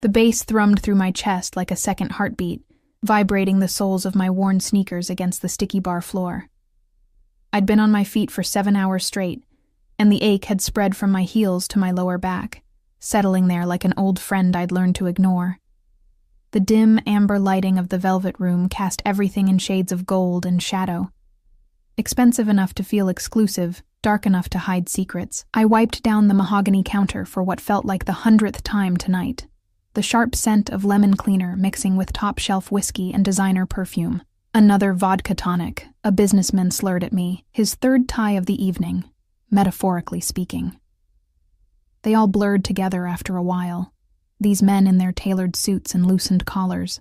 The bass thrummed through my chest like a second heartbeat, vibrating the soles of my worn sneakers against the sticky bar floor. I'd been on my feet for 7 hours straight, and the ache had spread from my heels to my lower back, settling there like an old friend I'd learned to ignore. The dim, amber lighting of the velvet room cast everything in shades of gold and shadow. Expensive enough to feel exclusive, dark enough to hide secrets. I wiped down the mahogany counter for what felt like the 100th time tonight. The sharp scent of lemon cleaner mixing with top-shelf whiskey and designer perfume. Another vodka tonic, a businessman slurred at me, his third tie of the evening, metaphorically speaking. They all blurred together after a while, these men in their tailored suits and loosened collars,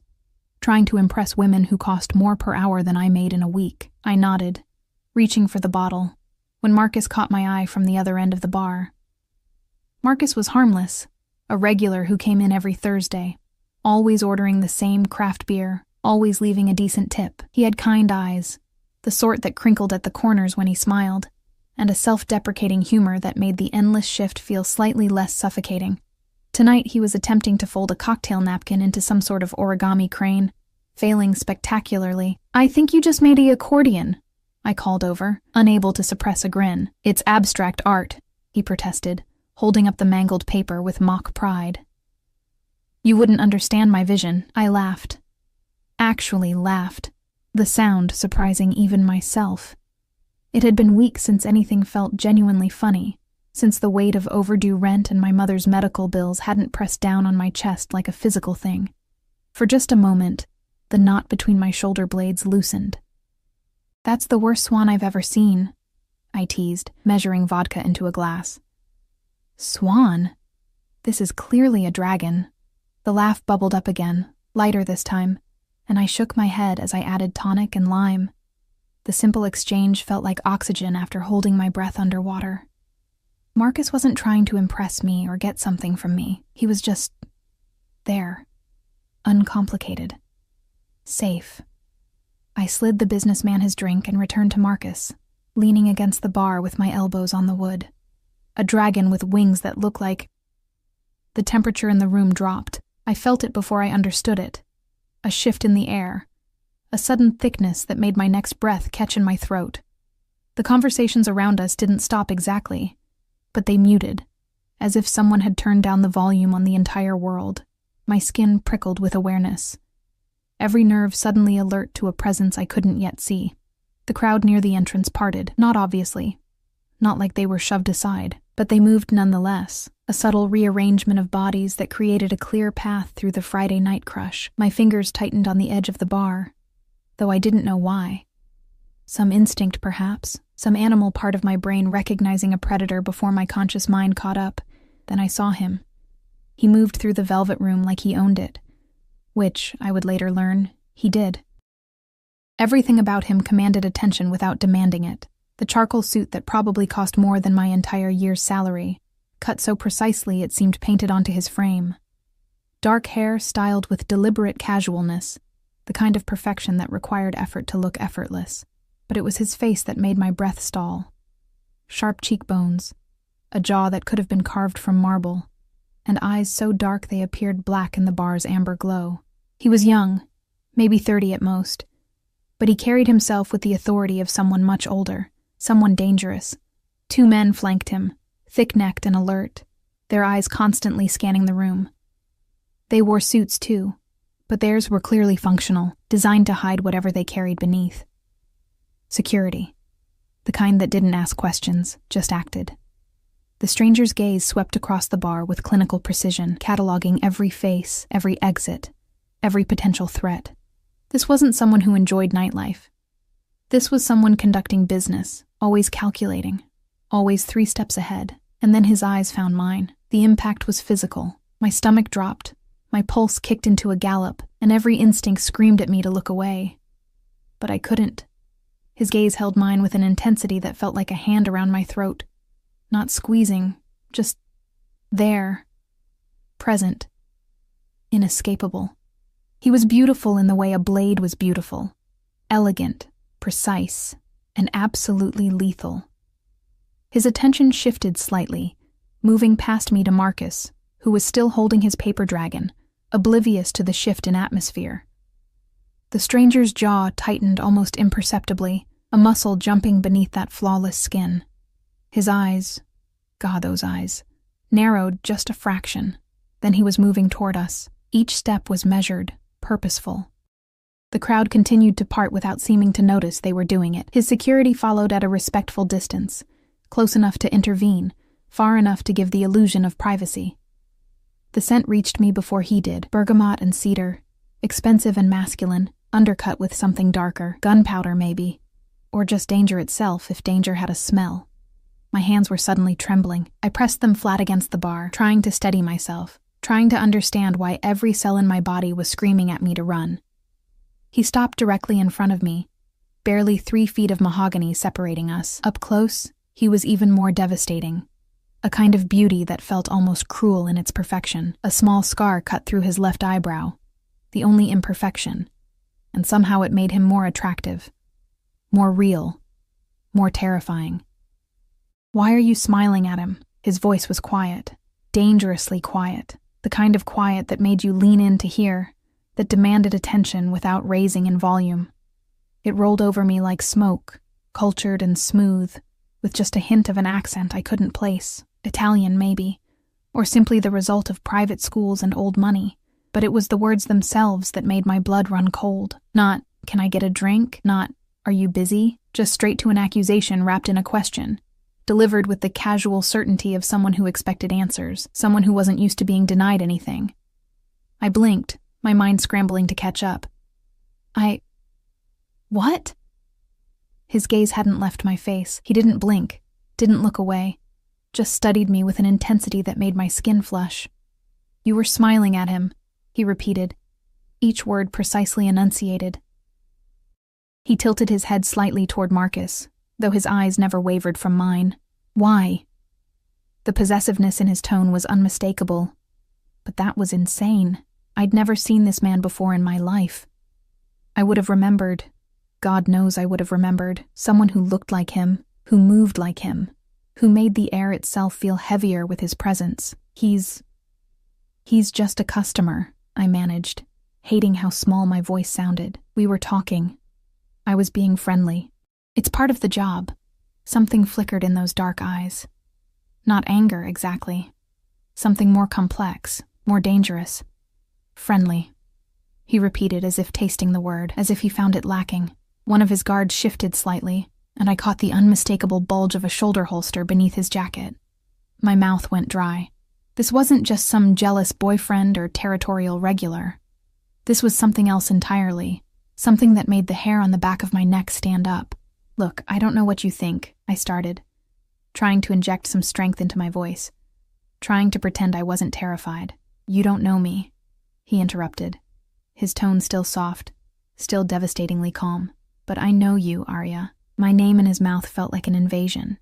trying to impress women who cost more per hour than I made in a week. I nodded, reaching for the bottle, when Marcus caught my eye from the other end of the bar. Marcus was harmless, a regular who came in every Thursday, always ordering the same craft beer, always leaving a decent tip. He had kind eyes, the sort that crinkled at the corners when he smiled, and a self-deprecating humor that made the endless shift feel slightly less suffocating. Tonight he was attempting to fold a cocktail napkin into some sort of origami crane, failing spectacularly. "I think you just made an accordion," I called over, unable to suppress a grin. "It's abstract art," he protested, holding up the mangled paper with mock pride. "You wouldn't understand my vision," I laughed. Actually laughed, the sound surprising even myself. It had been weeks since anything felt genuinely funny, since the weight of overdue rent and my mother's medical bills hadn't pressed down on my chest like a physical thing. For just a moment, the knot between my shoulder blades loosened. "That's the worst swan I've ever seen," I teased, measuring vodka into a glass. "Swan? This is clearly a dragon." The laugh bubbled up again, lighter this time, and I shook my head as I added tonic and lime. The simple exchange felt like oxygen after holding my breath underwater. Marcus wasn't trying to impress me or get something from me. He was just there. Uncomplicated. Safe. I slid the businessman his drink and returned to Marcus, leaning against the bar with my elbows on the wood. A dragon with wings that looked like... The temperature in the room dropped. I felt it before I understood it. A shift in the air. A sudden thickness that made my next breath catch in my throat. The conversations around us didn't stop exactly, but they muted, as if someone had turned down the volume on the entire world. My skin prickled with awareness. Every nerve suddenly alert to a presence I couldn't yet see. The crowd near the entrance parted, not obviously. Not like they were shoved aside, but they moved nonetheless, a subtle rearrangement of bodies that created a clear path through the Friday night crush. My fingers tightened on the edge of the bar, though I didn't know why. Some instinct, perhaps, some animal part of my brain recognizing a predator before my conscious mind caught up. Then I saw him. He moved through the velvet room like he owned it, which, I would later learn, he did. Everything about him commanded attention without demanding it. The charcoal suit that probably cost more than my entire year's salary, cut so precisely it seemed painted onto his frame. Dark hair styled with deliberate casualness, the kind of perfection that required effort to look effortless. But it was his face that made my breath stall. Sharp cheekbones, a jaw that could have been carved from marble, and eyes so dark they appeared black in the bar's amber glow. He was young, maybe 30 at most, but he carried himself with the authority of someone much older, someone dangerous. 2 men flanked him, thick-necked and alert, their eyes constantly scanning the room. They wore suits too, but theirs were clearly functional, designed to hide whatever they carried beneath. Security. The kind that didn't ask questions, just acted. The stranger's gaze swept across the bar with clinical precision, cataloging every face, every exit, every potential threat. This wasn't someone who enjoyed nightlife. This was someone conducting business, always calculating, always 3 steps ahead. And then his eyes found mine. The impact was physical. My stomach dropped, my pulse kicked into a gallop, and every instinct screamed at me to look away. But I couldn't. His gaze held mine with an intensity that felt like a hand around my throat. Not squeezing, just there. Present. Inescapable. He was beautiful in the way a blade was beautiful. Elegant, precise, and absolutely lethal. His attention shifted slightly, moving past me to Marcus, who was still holding his paper dragon, oblivious to the shift in atmosphere. The stranger's jaw tightened almost imperceptibly, a muscle jumping beneath that flawless skin. His eyes, God, those eyes, narrowed just a fraction. Then he was moving toward us. Each step was measured, purposeful. The crowd continued to part without seeming to notice they were doing it. His security followed at a respectful distance, close enough to intervene, far enough to give the illusion of privacy. The scent reached me before he did, bergamot and cedar, expensive and masculine, undercut with something darker, gunpowder maybe, or just danger itself if danger had a smell. My hands were suddenly trembling. I pressed them flat against the bar, trying to steady myself, trying to understand why every cell in my body was screaming at me to run. He stopped directly in front of me, barely 3 feet of mahogany separating us. Up close, he was even more devastating. A kind of beauty that felt almost cruel in its perfection. A small scar cut through his left eyebrow, the only imperfection, and somehow it made him more attractive, more real, more terrifying. "Why are you smiling at him?" His voice was quiet, dangerously quiet, the kind of quiet that made you lean in to hear, that demanded attention without raising in volume. It rolled over me like smoke, cultured and smooth, with just a hint of an accent I couldn't place. Italian, maybe, or simply the result of private schools and old money. But it was the words themselves that made my blood run cold. Not, "Can I get a drink?" Not, "Are you busy?" Just straight to an accusation wrapped in a question, delivered with the casual certainty of someone who expected answers, someone who wasn't used to being denied anything. I blinked, my mind scrambling to catch up. What? His gaze hadn't left my face. He didn't blink, didn't look away, just studied me with an intensity that made my skin flush. "You were smiling at him," he repeated, each word precisely enunciated. He tilted his head slightly toward Marcus, though his eyes never wavered from mine. Why? The possessiveness in his tone was unmistakable. But that was insane. I'd never seen this man before in my life. I would have remembered, God knows I would have remembered, someone who looked like him, who moved like him, who made the air itself feel heavier with his presence. He's just a customer, I managed, hating how small my voice sounded. We were talking. I was being friendly. It's part of the job. Something flickered in those dark eyes. Not anger, exactly. Something more complex, more dangerous. Friendly, he repeated as if tasting the word, as if he found it lacking. One of his guards shifted slightly, and I caught the unmistakable bulge of a shoulder holster beneath his jacket. My mouth went dry. This wasn't just some jealous boyfriend or territorial regular. This was something else entirely, something that made the hair on the back of my neck stand up. "Look, I don't know what you think," I started, trying to inject some strength into my voice, trying to pretend I wasn't terrified. "You don't know me," he interrupted, his tone still soft, still devastatingly calm. "But I know you, Arya." My name in his mouth felt like an invasion,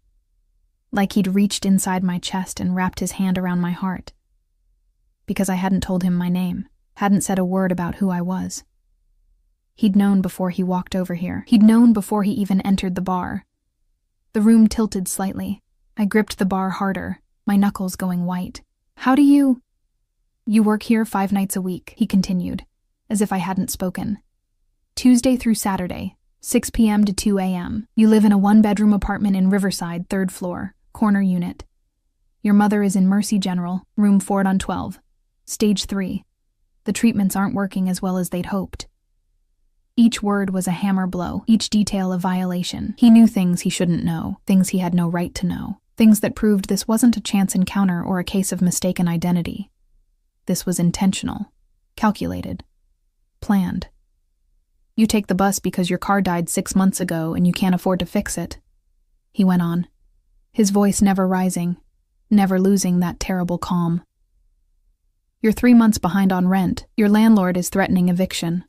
like he'd reached inside my chest and wrapped his hand around my heart. Because I hadn't told him my name, hadn't said a word about who I was. He'd known before he walked over here. He'd known before he even entered the bar. The room tilted slightly. I gripped the bar harder, my knuckles going white. "How do you work here 5 nights a week," he continued, as if I hadn't spoken. "Tuesday through Saturday, 6 p.m. to 2 a.m. You live in a 1-bedroom apartment in Riverside, 3rd floor, corner unit. Your mother is in Mercy General, room 4-12. Stage 3. The treatments aren't working as well as they'd hoped." Each word was a hammer blow, each detail a violation. He knew things he shouldn't know, things he had no right to know, things that proved this wasn't a chance encounter or a case of mistaken identity. This was intentional, calculated, planned. "You take the bus because your car died 6 months ago and you can't afford to fix it," he went on, his voice never rising, never losing that terrible calm. "You're 3 months behind on rent. Your landlord is threatening eviction.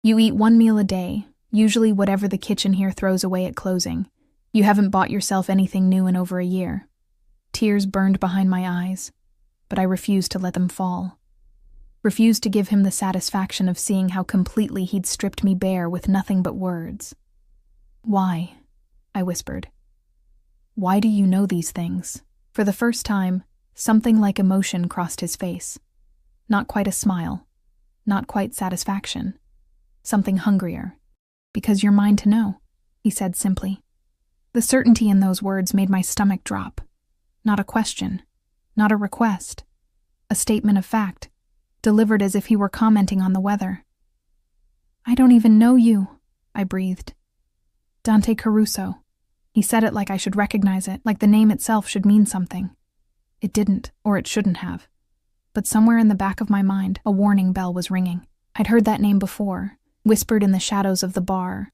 You eat 1 meal a day, usually whatever the kitchen here throws away at closing. You haven't bought yourself anything new in over a year." Tears burned behind my eyes, but I refused to let them fall. Refused to give him the satisfaction of seeing how completely he'd stripped me bare with nothing but words. "Why?" I whispered. "Why do you know these things?" For the first time, something like emotion crossed his face. Not quite a smile. Not quite satisfaction. Something hungrier. Because you're mine to know, he said simply. The certainty in those words made my stomach drop. Not a question. Not a request. A statement of fact, delivered as if he were commenting on the weather. I don't even know you, I breathed. Dante Caruso. He said it like I should recognize it, like the name itself should mean something. It didn't, or it shouldn't have. But somewhere in the back of my mind, a warning bell was ringing. I'd heard that name before, whispered in the shadows of the bar,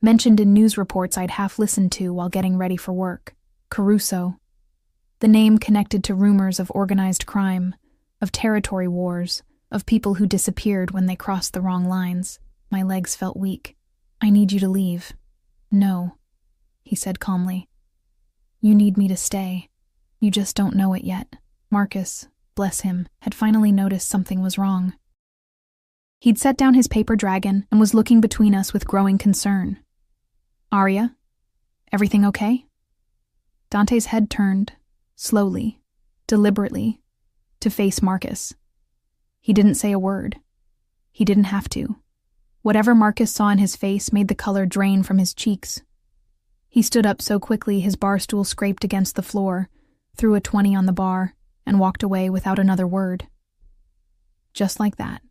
mentioned in news reports I'd half listened to while getting ready for work. Caruso. The name connected to rumors of organized crime, of territory wars, of people who disappeared when they crossed the wrong lines. My legs felt weak. I need you to leave. No, he said calmly. You need me to stay. You just don't know it yet. Marcus, bless him, had finally noticed something was wrong. He'd set down his paper dragon and was looking between us with growing concern. Arya? Everything okay? Dante's head turned, slowly, deliberately, to face Marcus. He didn't say a word. He didn't have to. Whatever Marcus saw in his face made the color drain from his cheeks. He stood up so quickly his bar stool scraped against the floor, threw a 20 on the bar, and walked away without another word. Just like that.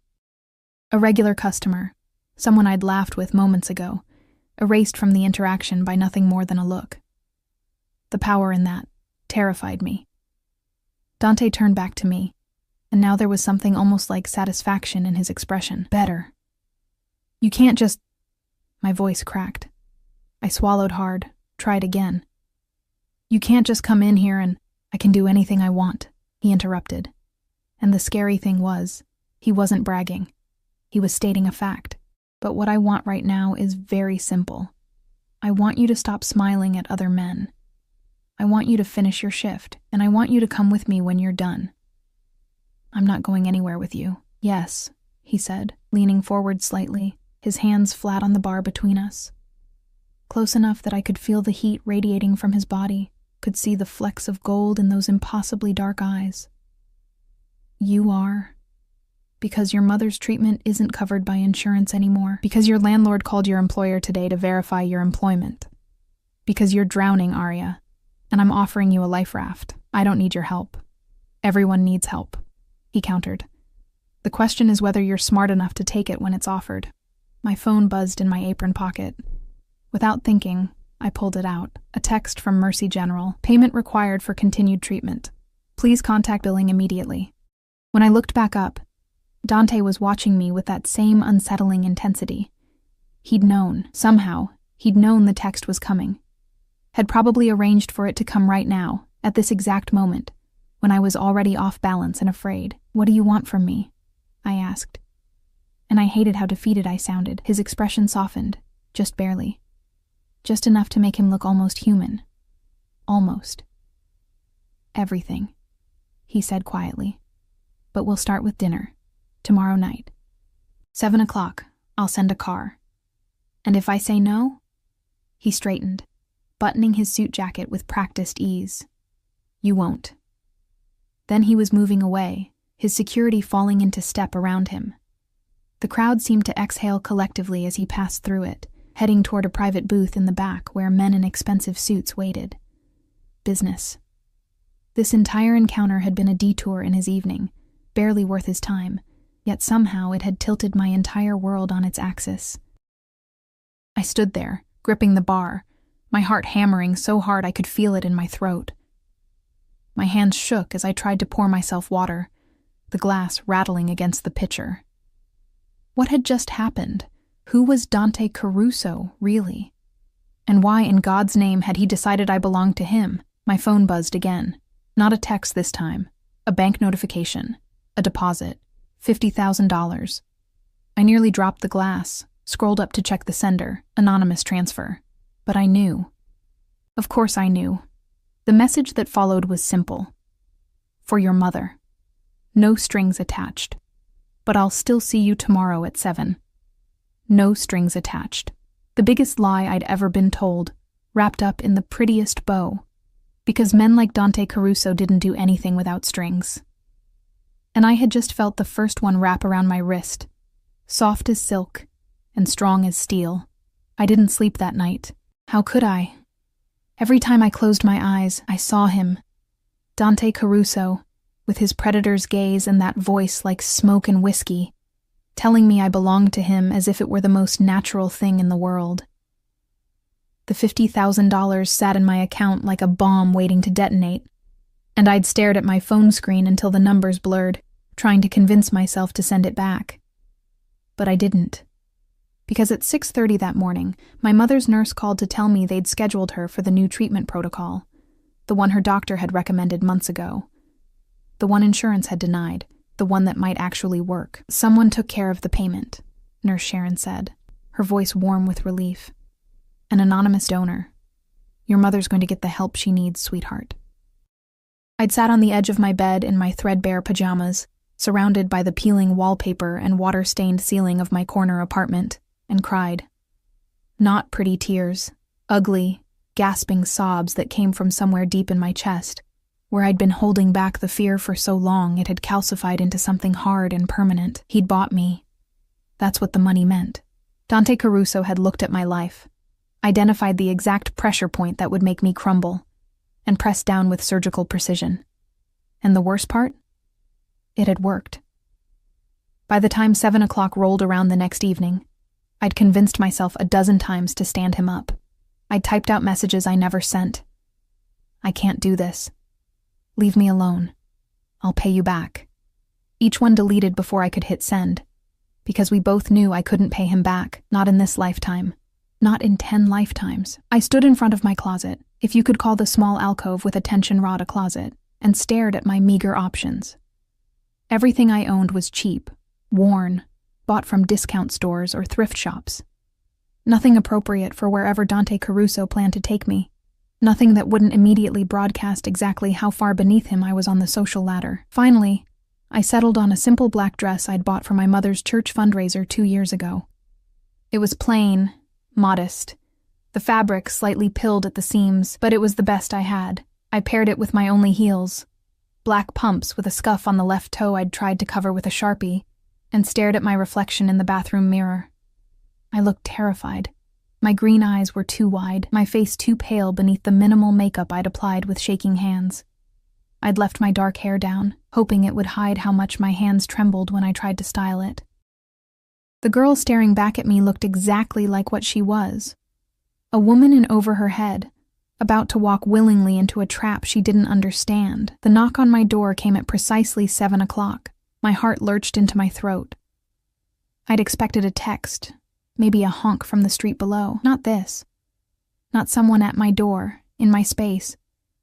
A regular customer, someone I'd laughed with moments ago, erased from the interaction by nothing more than a look. The power in that terrified me. Dante turned back to me, and now there was something almost like satisfaction in his expression. Better. You can't just... My voice cracked. I swallowed hard, tried again. You can't just come in here and I can do anything I want, he interrupted. And the scary thing was, he wasn't bragging. He was stating a fact. But what I want right now is very simple. I want you to stop smiling at other men. I want you to finish your shift, and I want you to come with me when you're done. I'm not going anywhere with you. Yes, he said, leaning forward slightly, his hands flat on the bar between us. Close enough that I could feel the heat radiating from his body, could see the flecks of gold in those impossibly dark eyes. You are... Because your mother's treatment isn't covered by insurance anymore. Because your landlord called your employer today to verify your employment. Because you're drowning, Arya, and I'm offering you a life raft. I don't need your help. Everyone needs help, he countered. The question is whether you're smart enough to take it when it's offered. My phone buzzed in my apron pocket. Without thinking, I pulled it out. A text from Mercy General. Payment required for continued treatment. Please contact billing immediately. When I looked back up, Dante was watching me with that same unsettling intensity. He'd known, somehow, he'd known the text was coming. Had probably arranged for it to come right now, at this exact moment, when I was already off balance and afraid. What do you want from me? I asked. And I hated how defeated I sounded. His expression softened, just barely. Just enough to make him look almost human. Almost. Everything, he said quietly. But we'll start with dinner. Tomorrow night. 7 o'clock, I'll send a car. And if I say no? He straightened, buttoning his suit jacket with practiced ease. You won't. Then he was moving away, his security falling into step around him. The crowd seemed to exhale collectively as he passed through it, heading toward a private booth in the back where men in expensive suits waited. Business. This entire encounter had been a detour in his evening, barely worth his time. Yet somehow it had tilted my entire world on its axis. I stood there, gripping the bar, my heart hammering so hard I could feel it in my throat. My hands shook as I tried to pour myself water, the glass rattling against the pitcher. What had just happened? Who was Dante Caruso, really? And why in God's name had he decided I belonged to him? My phone buzzed again. Not a text this time. A bank notification. A deposit. $50,000. I nearly dropped the glass, scrolled up to check the sender, anonymous transfer. But I knew. Of course I knew. The message that followed was simple. For your mother. No strings attached. But I'll still see you tomorrow at 7. No strings attached. The biggest lie I'd ever been told, wrapped up in the prettiest bow. Because men like Dante Caruso didn't do anything without strings. and I had just felt the first one wrap around my wrist, soft as silk and strong as steel. I didn't sleep that night. How could I? Every time I closed my eyes, I saw him, Dante Caruso, with his predator's gaze and that voice like smoke and whiskey, telling me I belonged to him as if it were the most natural thing in the world. The $50,000 sat in my account like a bomb waiting to detonate, and I'd stared at my phone screen until the numbers blurred, trying to convince myself to send it back. But I didn't. Because at 6:30 that morning, my mother's nurse called to tell me they'd scheduled her for the new treatment protocol, the one her doctor had recommended months ago. The one insurance had denied, the one that might actually work. Someone took care of the payment, Nurse Sharon said, her voice warm with relief. An anonymous donor. Your mother's going to get the help she needs, sweetheart. I'd sat on the edge of my bed in my threadbare pajamas, surrounded by the peeling wallpaper and water-stained ceiling of my corner apartment, and cried. Not pretty tears, ugly, gasping sobs that came from somewhere deep in my chest, where I'd been holding back the fear for so long it had calcified into something hard and permanent. He'd bought me. That's what the money meant. Dante Caruso had looked at my life, identified the exact pressure point that would make me crumble, and pressed down with surgical precision. And the worst part? It had worked. By the time 7 o'clock rolled around the next evening, I'd convinced myself a dozen times to stand him up. I'd typed out messages I never sent. I can't do this. Leave me alone. I'll pay you back. Each one deleted before I could hit send, because we both knew I couldn't pay him back, not in this lifetime, not in 10 lifetimes. I stood in front of my closet, if you could call the small alcove with a tension rod a closet, and stared at my meager options. Everything I owned was cheap, worn, bought from discount stores or thrift shops. Nothing appropriate for wherever Dante Caruso planned to take me. Nothing that wouldn't immediately broadcast exactly how far beneath him I was on the social ladder. Finally, I settled on a simple black dress I'd bought for my mother's church fundraiser 2 years ago. It was plain, modest, the fabric slightly pilled at the seams, but it was the best I had. I paired it with my only heels, black pumps with a scuff on the left toe I'd tried to cover with a Sharpie, and stared at my reflection in the bathroom mirror. I looked terrified. My green eyes were too wide, my face too pale beneath the minimal makeup I'd applied with shaking hands. I'd left my dark hair down, hoping it would hide how much my hands trembled when I tried to style it. The girl staring back at me looked exactly like what she was. A woman in over her head, about to walk willingly into a trap she didn't understand. The knock on my door came at precisely 7 o'clock. My heart lurched into my throat. I'd expected a text, maybe a honk from the street below. Not this. Not someone at my door, in my space,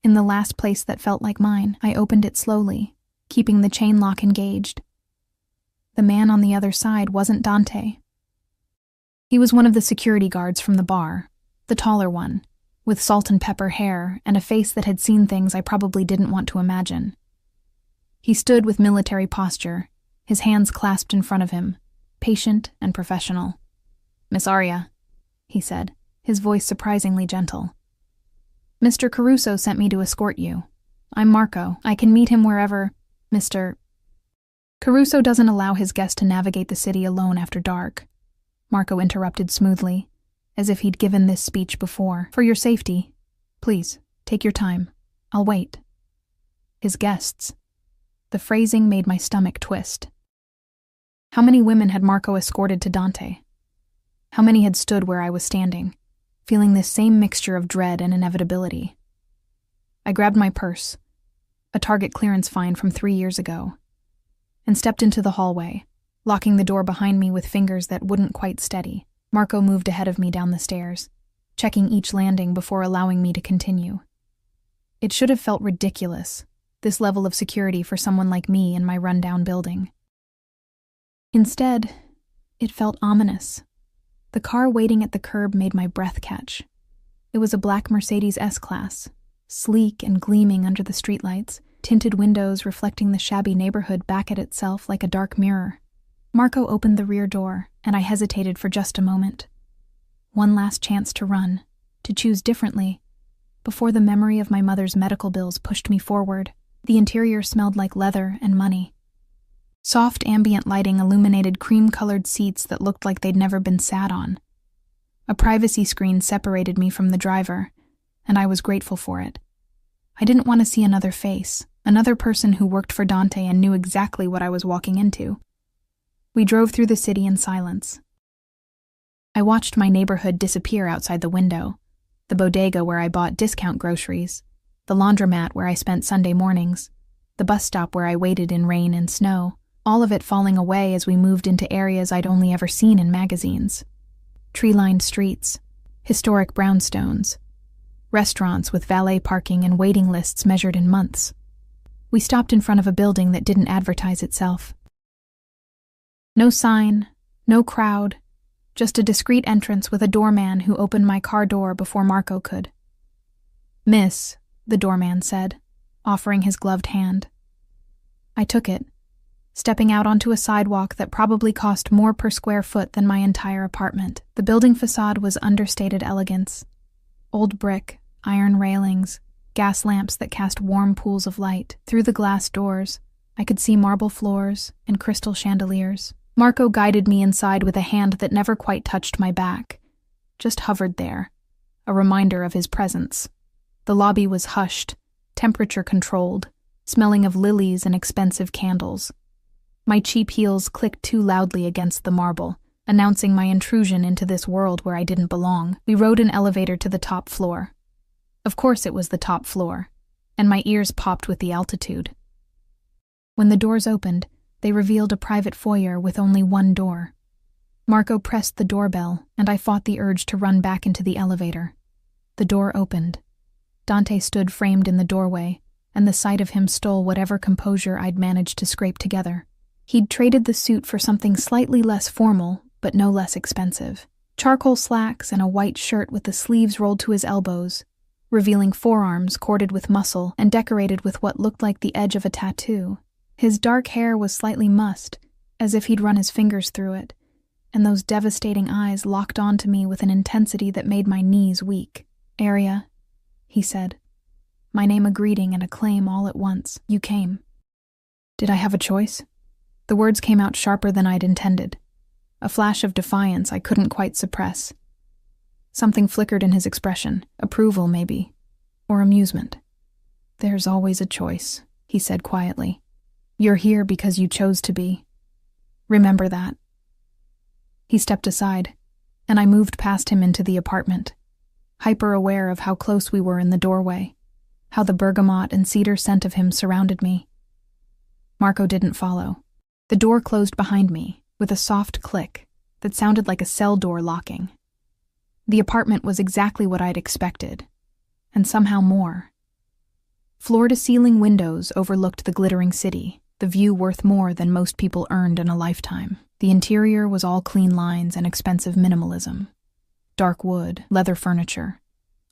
in the last place that felt like mine. I opened it slowly, keeping the chain lock engaged. The man on the other side wasn't Dante. He was one of the security guards from the bar, the taller one, with salt and pepper hair and a face that had seen things I probably didn't want to imagine. He stood with military posture, his hands clasped in front of him, patient and professional. "Miss Arya," he said, his voice surprisingly gentle. "Mr. Caruso sent me to escort you. I'm Marco. I can meet him wherever, Mr. Caruso doesn't allow his guest to navigate the city alone after dark," Marco interrupted smoothly, as if he'd given this speech before. "For your safety, please, take your time. I'll wait." His guests. The phrasing made my stomach twist. How many women had Marco escorted to Dante? How many had stood where I was standing, feeling this same mixture of dread and inevitability? I grabbed my purse, a Target clearance find from 3 years ago, and stepped into the hallway, locking the door behind me with fingers that wouldn't quite steady. Marco moved ahead of me down the stairs, checking each landing before allowing me to continue. It should have felt ridiculous, this level of security for someone like me in my rundown building. Instead, it felt ominous. The car waiting at the curb made my breath catch. It was a black Mercedes S-Class, sleek and gleaming under the streetlights, tinted windows reflecting the shabby neighborhood back at itself like a dark mirror. Marco opened the rear door, and I hesitated for just a moment. One last chance to run, to choose differently, before the memory of my mother's medical bills pushed me forward. The interior smelled like leather and money. Soft ambient lighting illuminated cream-colored seats that looked like they'd never been sat on. A privacy screen separated me from the driver, and I was grateful for it. I didn't want to see another face, another person who worked for Dante and knew exactly what I was walking into. We drove through the city in silence. I watched my neighborhood disappear outside the window, the bodega where I bought discount groceries, the laundromat where I spent Sunday mornings, the bus stop where I waited in rain and snow, all of it falling away as we moved into areas I'd only ever seen in magazines. Tree-lined streets, historic brownstones, restaurants with valet parking and waiting lists measured in months. We stopped in front of a building that didn't advertise itself. No sign, no crowd, just a discreet entrance with a doorman who opened my car door before Marco could. "Miss," the doorman said, offering his gloved hand. I took it, stepping out onto a sidewalk that probably cost more per square foot than my entire apartment. The building facade was understated elegance. Old brick, iron railings, gas lamps that cast warm pools of light. Through the glass doors, I could see marble floors and crystal chandeliers. Marco guided me inside with a hand that never quite touched my back, just hovered there, a reminder of his presence. The lobby was hushed, temperature-controlled, smelling of lilies and expensive candles. My cheap heels clicked too loudly against the marble, announcing my intrusion into this world where I didn't belong. We rode an elevator to the top floor. Of course it was the top floor, and my ears popped with the altitude. When the doors opened, they revealed a private foyer with only one door. Marco pressed the doorbell, and I fought the urge to run back into the elevator. The door opened. Dante stood framed in the doorway, and the sight of him stole whatever composure I'd managed to scrape together. He'd traded the suit for something slightly less formal, but no less expensive. Charcoal slacks and a white shirt with the sleeves rolled to his elbows, revealing forearms corded with muscle and decorated with what looked like the edge of a tattoo. His dark hair was slightly mussed, as if he'd run his fingers through it, and those devastating eyes locked onto me with an intensity that made my knees weak. "Aria," he said, my name a greeting and a claim all at once. "You came." Did I have a choice? The words came out sharper than I'd intended, a flash of defiance I couldn't quite suppress. Something flickered in his expression, approval maybe, or amusement. "There's always a choice," he said quietly. "You're here because you chose to be. Remember that." He stepped aside, and I moved past him into the apartment, hyper-aware of how close we were in the doorway, how the bergamot and cedar scent of him surrounded me. Marco didn't follow. The door closed behind me, with a soft click that sounded like a cell door locking. The apartment was exactly what I'd expected, and somehow more. Floor-to-ceiling windows overlooked the glittering city, the view worth more than most people earned in a lifetime. The interior was all clean lines and expensive minimalism. Dark wood, leather furniture,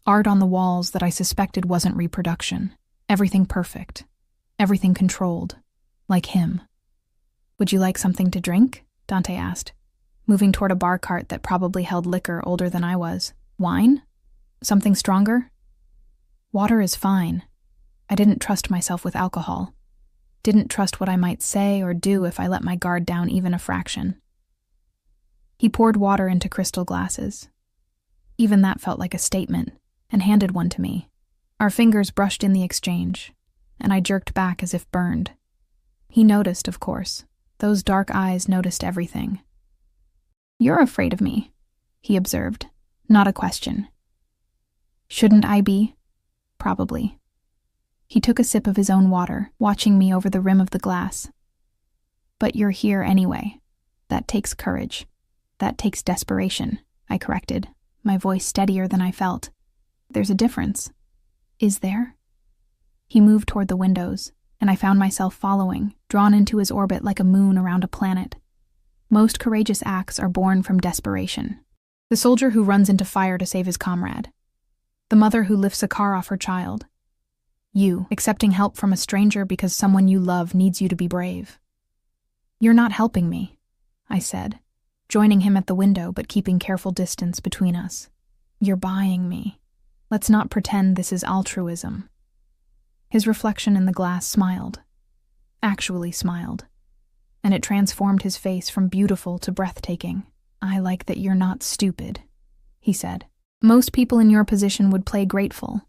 art on the walls that I suspected wasn't reproduction. Everything perfect, everything controlled, like him. "Would you like something to drink?" Dante asked, moving toward a bar cart that probably held liquor older than I was. "Wine? Something stronger?" "Water is fine." I didn't trust myself with alcohol. Didn't trust what I might say or do if I let my guard down even a fraction. He poured water into crystal glasses. Even that felt like a statement, and handed one to me. Our fingers brushed in the exchange, and I jerked back as if burned. He noticed, of course. Those dark eyes noticed everything. "You're afraid of me," he observed, not a question. Shouldn't I be? Probably. He took a sip of his own water, watching me over the rim of the glass. "But you're here anyway. That takes courage. That takes desperation," I corrected, my voice steadier than I felt. "There's a difference." "Is there?" He moved toward the windows, and I found myself following, drawn into his orbit like a moon around a planet. Most courageous acts are born from desperation. The soldier who runs into fire to save his comrade. The mother who lifts a car off her child. You, accepting help from a stranger because someone you love needs you to be brave. "You're not helping me," I said, joining him at the window but keeping careful distance between us. "You're buying me. Let's not pretend this is altruism." His reflection in the glass smiled. Actually smiled. and it transformed his face from beautiful to breathtaking. "I like that you're not stupid," he said. "Most people in your position would play grateful.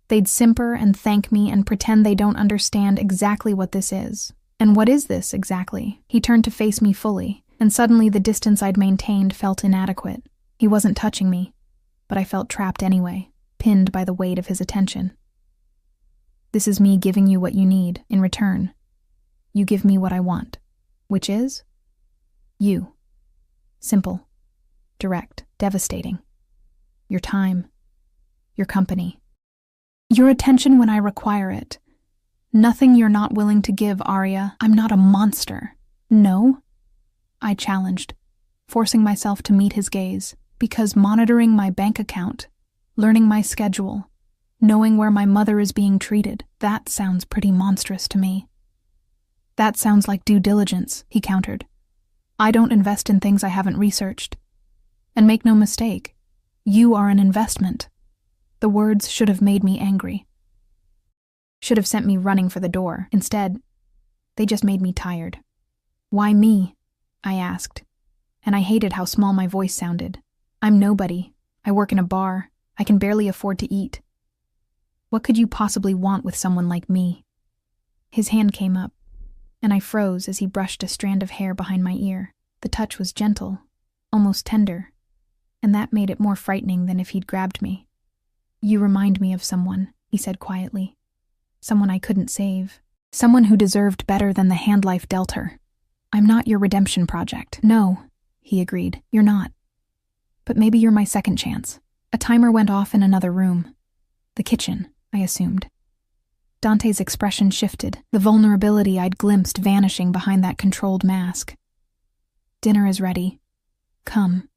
They'd simper and thank me and pretend they don't understand exactly what this is. And what is this, exactly?" He turned to face me fully, and suddenly the distance I'd maintained felt inadequate. He wasn't touching me, but I felt trapped anyway, pinned by the weight of his attention. "This is me giving you what you need in return. You give me what I want, which is you. Simple, direct, devastating. Your time, your company, your attention when I require it. Nothing you're not willing to give, Arya. I'm not a monster." "No?" I challenged, forcing myself to meet his gaze, because monitoring my bank account, learning my schedule, knowing where my mother is being treated, that sounds pretty monstrous to me. "That sounds like due diligence," he countered. "I don't invest in things I haven't researched. And make no mistake, you are an investment." The words should have made me angry. Should have sent me running for the door. Instead, they just made me tired. "Why me?" I asked, and I hated how small my voice sounded. "I'm nobody. I work in a bar. I can barely afford to eat. What could you possibly want with someone like me?" His hand came up, and I froze as he brushed a strand of hair behind my ear. The touch was gentle, almost tender, and that made it more frightening than if he'd grabbed me. "You remind me of someone," he said quietly. "Someone I couldn't save. Someone who deserved better than the hand life dealt her. I'm not your redemption project." "No," he agreed, "you're not. But maybe you're my second chance." A timer went off in another room. The kitchen, I assumed. Dante's expression shifted, the vulnerability I'd glimpsed vanishing behind that controlled mask. "Dinner is ready. Come."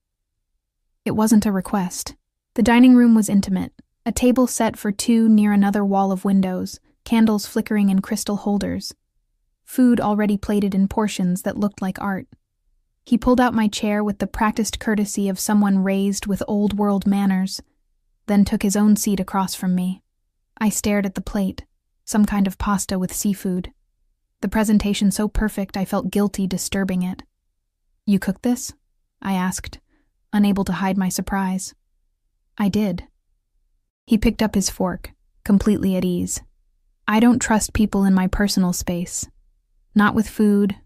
It wasn't a request. The dining room was intimate, a table set for two near another wall of windows, candles flickering in crystal holders. Food already plated in portions that looked like art. He pulled out my chair with the practiced courtesy of someone raised with old-world manners, then took his own seat across from me. I stared at the plate, some kind of pasta with seafood. The presentation so perfect I felt guilty disturbing it. "You cooked this?" I asked, unable to hide my surprise. "I did." He picked up his fork, completely at ease. "I don't trust people in my personal space. Not with food,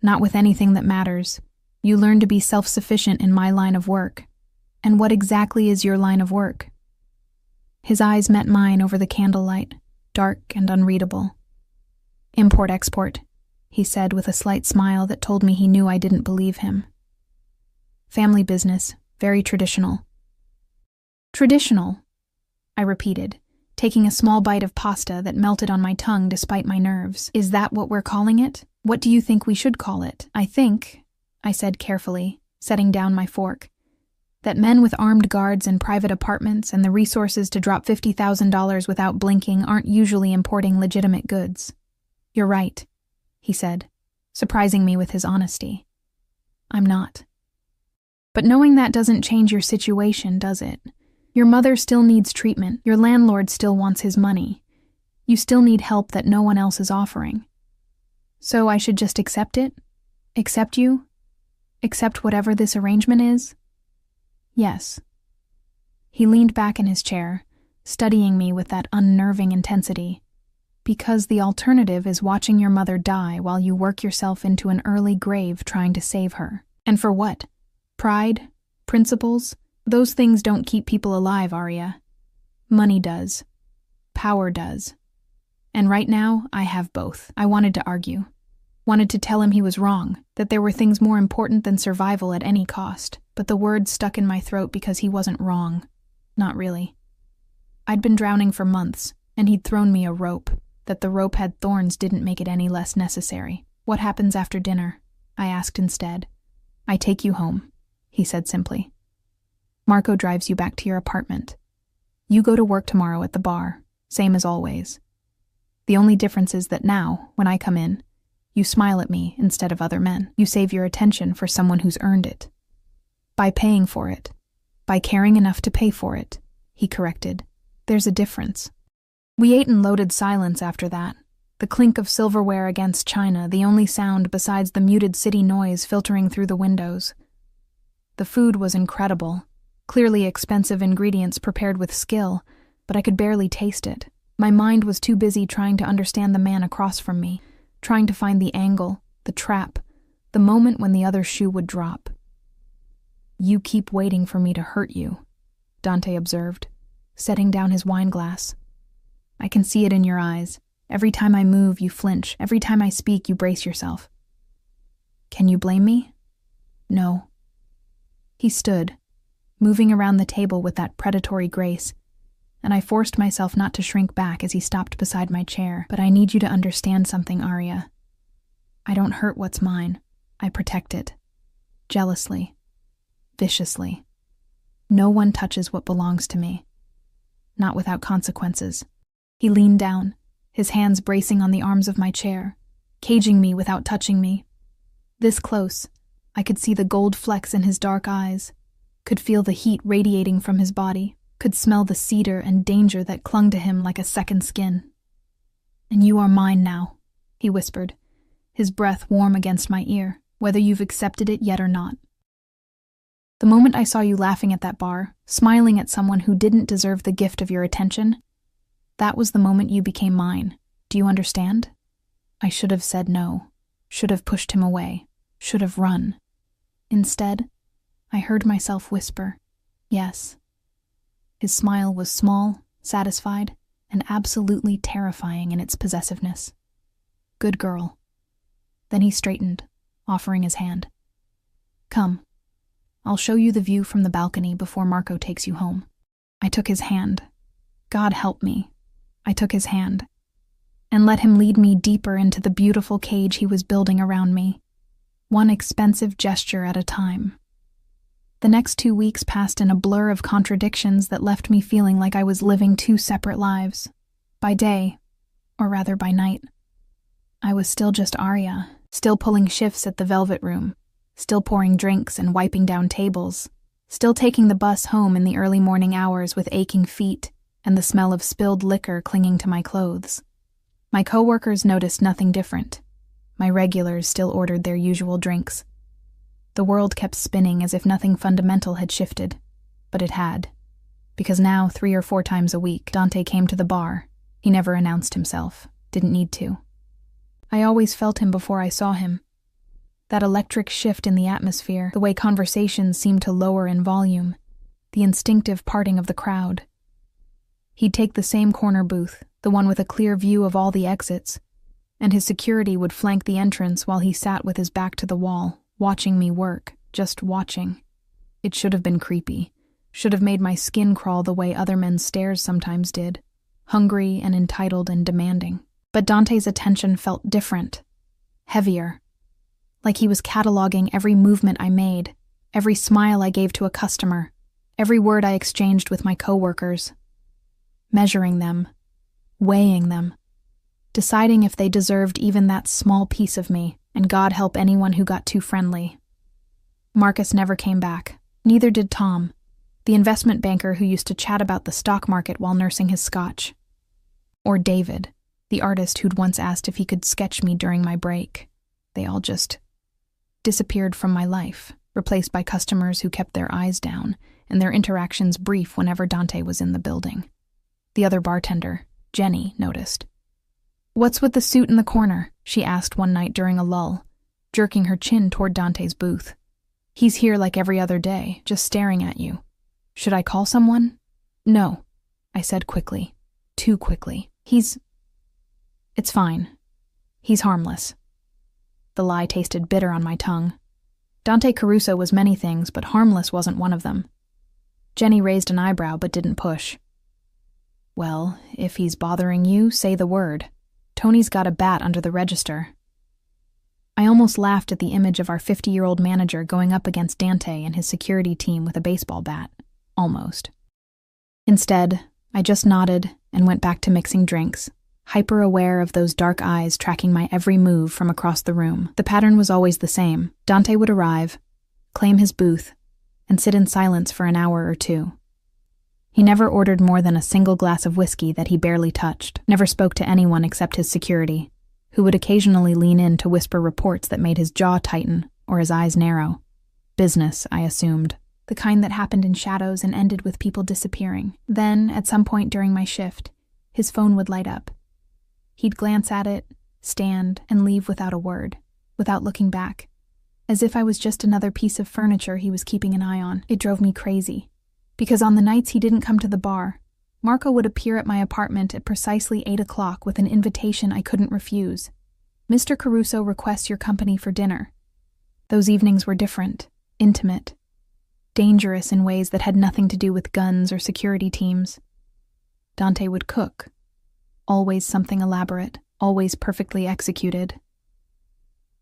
not with anything that matters. You learn to be self-sufficient in my line of work. And what exactly is your line of work?" His eyes met mine over the candlelight, dark and unreadable. "Import-export," he said with a slight smile that told me he knew I didn't believe him. "Family business, very traditional." "Traditional," I repeated, taking a small bite of pasta that melted on my tongue despite my nerves. "Is that what we're calling it? What do you think we should call it?" I said carefully, setting down my fork, "that men with armed guards and private apartments and the resources to drop $50,000 without blinking aren't usually importing legitimate goods." "You're right," he said, surprising me with his honesty. "I'm not." "But knowing that doesn't change your situation, does it? Your mother still needs treatment. Your landlord still wants his money. You still need help that no one else is offering. So I should just accept it? Accept you? Accept whatever this arrangement is?" "Yes." He leaned back in his chair, studying me with that unnerving intensity. "Because the alternative is watching your mother die while you work yourself into an early grave trying to save her. And for what? Pride? Principles? Those things don't keep people alive, Arya. Money does. Power does. And right now, I have both." I wanted to argue. Wanted to tell him he was wrong, that there were things more important than survival at any cost, but the words stuck in my throat because he wasn't wrong. Not really. I'd been drowning for months, and he'd thrown me a rope. That the rope had thorns didn't make it any less necessary. "What happens after dinner?" I asked instead. "I take you home," he said simply. "Marco drives you back to your apartment. You go to work tomorrow at the bar, same as always. The only difference is that now, when I come in, you smile at me instead of other men. You save your attention for someone who's earned it. By paying for it. By caring enough to pay for it," he corrected. "There's a difference." We ate in loaded silence after that, The clink of silverware against china, the only sound besides the muted city noise filtering through the windows. The food was incredible, clearly expensive ingredients prepared with skill, but I could barely taste it. My mind was too busy trying to understand the man across from me, trying to find the angle, the trap, the moment when the other shoe would drop. "You keep waiting for me to hurt you," Dante observed, setting down his wine glass. "I can see it in your eyes. Every time I move, you flinch. Every time I speak, you brace yourself. Can you blame me?" "No." He stood, moving around the table with that predatory grace, and I forced myself not to shrink back as he stopped beside my chair. "But I need you to understand something, Arya. I don't hurt what's mine. I protect it. Jealously. Viciously. No one touches what belongs to me. Not without consequences." He leaned down, his hands bracing on the arms of my chair, caging me without touching me. This close, I could see the gold flecks in his dark eyes, could feel the heat radiating from his body, could smell the cedar and danger that clung to him like a second skin. "And you are mine now," he whispered, his breath warm against my ear, "whether you've accepted it yet or not. The moment I saw you laughing at that bar, smiling at someone who didn't deserve the gift of your attention, that was the moment you became mine. Do you understand? I should have said no, should have pushed him away, should have run. Instead, I heard myself whisper, yes." His smile was small, satisfied, and absolutely terrifying in its possessiveness. "Good girl." Then he straightened, offering his hand. "Come. I'll show you the view from the balcony before Marco takes you home." I took his hand. God help me. I took his hand, and let him lead me deeper into the beautiful cage he was building around me, one expensive gesture at a time. The next 2 weeks passed in a blur of contradictions that left me feeling like I was living 2 separate lives. By day, or rather by night, I was still just Arya, still pulling shifts at the Velvet Room, still pouring drinks and wiping down tables, still taking the bus home in the early morning hours with aching feet and the smell of spilled liquor clinging to my clothes. My coworkers noticed nothing different. My regulars still ordered their usual drinks. The world kept spinning as if nothing fundamental had shifted, but it had, because now 3 or 4 times a week, Dante came to the bar. He never announced himself, didn't need to. I always felt him before I saw him. That electric shift in the atmosphere, the way conversations seemed to lower in volume, the instinctive parting of the crowd. He'd take the same corner booth, the one with a clear view of all the exits, and his security would flank the entrance while he sat with his back to the wall, watching me work, just watching. It should have been creepy, should have made my skin crawl the way other men's stares sometimes did, hungry and entitled and demanding. But Dante's attention felt different, heavier, like he was cataloging every movement I made, every smile I gave to a customer, every word I exchanged with my coworkers, measuring them, weighing them, deciding if they deserved even that small piece of me, and God help anyone who got too friendly. Marcus never came back. Neither did Tom, the investment banker who used to chat about the stock market while nursing his scotch. Or David, the artist who'd once asked if he could sketch me during my break. They all just disappeared from my life, replaced by customers who kept their eyes down and their interactions brief whenever Dante was in the building. The other bartender, Jenny, noticed. "What's with the suit in the corner?" she asked one night during a lull, jerking her chin toward Dante's booth. "He's here like every other day, just staring at you. Should I call someone?" "No," I said quickly. Too quickly. It's fine. He's harmless." The lie tasted bitter on my tongue. Dante Caruso was many things, but harmless wasn't one of them. Jenny raised an eyebrow but didn't push. "Well, if he's bothering you, say the word. Tony's got a bat under the register." I almost laughed at the image of our 50-year-old manager going up against Dante and his security team with a baseball bat. Almost. Instead, I just nodded and went back to mixing drinks, hyper-aware of those dark eyes tracking my every move from across the room. The pattern was always the same. Dante would arrive, claim his booth, and sit in silence for an hour or 2. He never ordered more than a single glass of whiskey that he barely touched, never spoke to anyone except his security, who would occasionally lean in to whisper reports that made his jaw tighten or his eyes narrow. Business, I assumed. The kind that happened in shadows and ended with people disappearing. Then, at some point during my shift, his phone would light up. He'd glance at it, stand, and leave without a word, without looking back, as if I was just another piece of furniture he was keeping an eye on. It drove me crazy, because on the nights he didn't come to the bar, Marco would appear at my apartment at precisely 8 o'clock with an invitation I couldn't refuse. "Mr. Caruso requests your company for dinner." Those evenings were different, intimate, dangerous in ways that had nothing to do with guns or security teams. Dante would cook. Always something elaborate, always perfectly executed.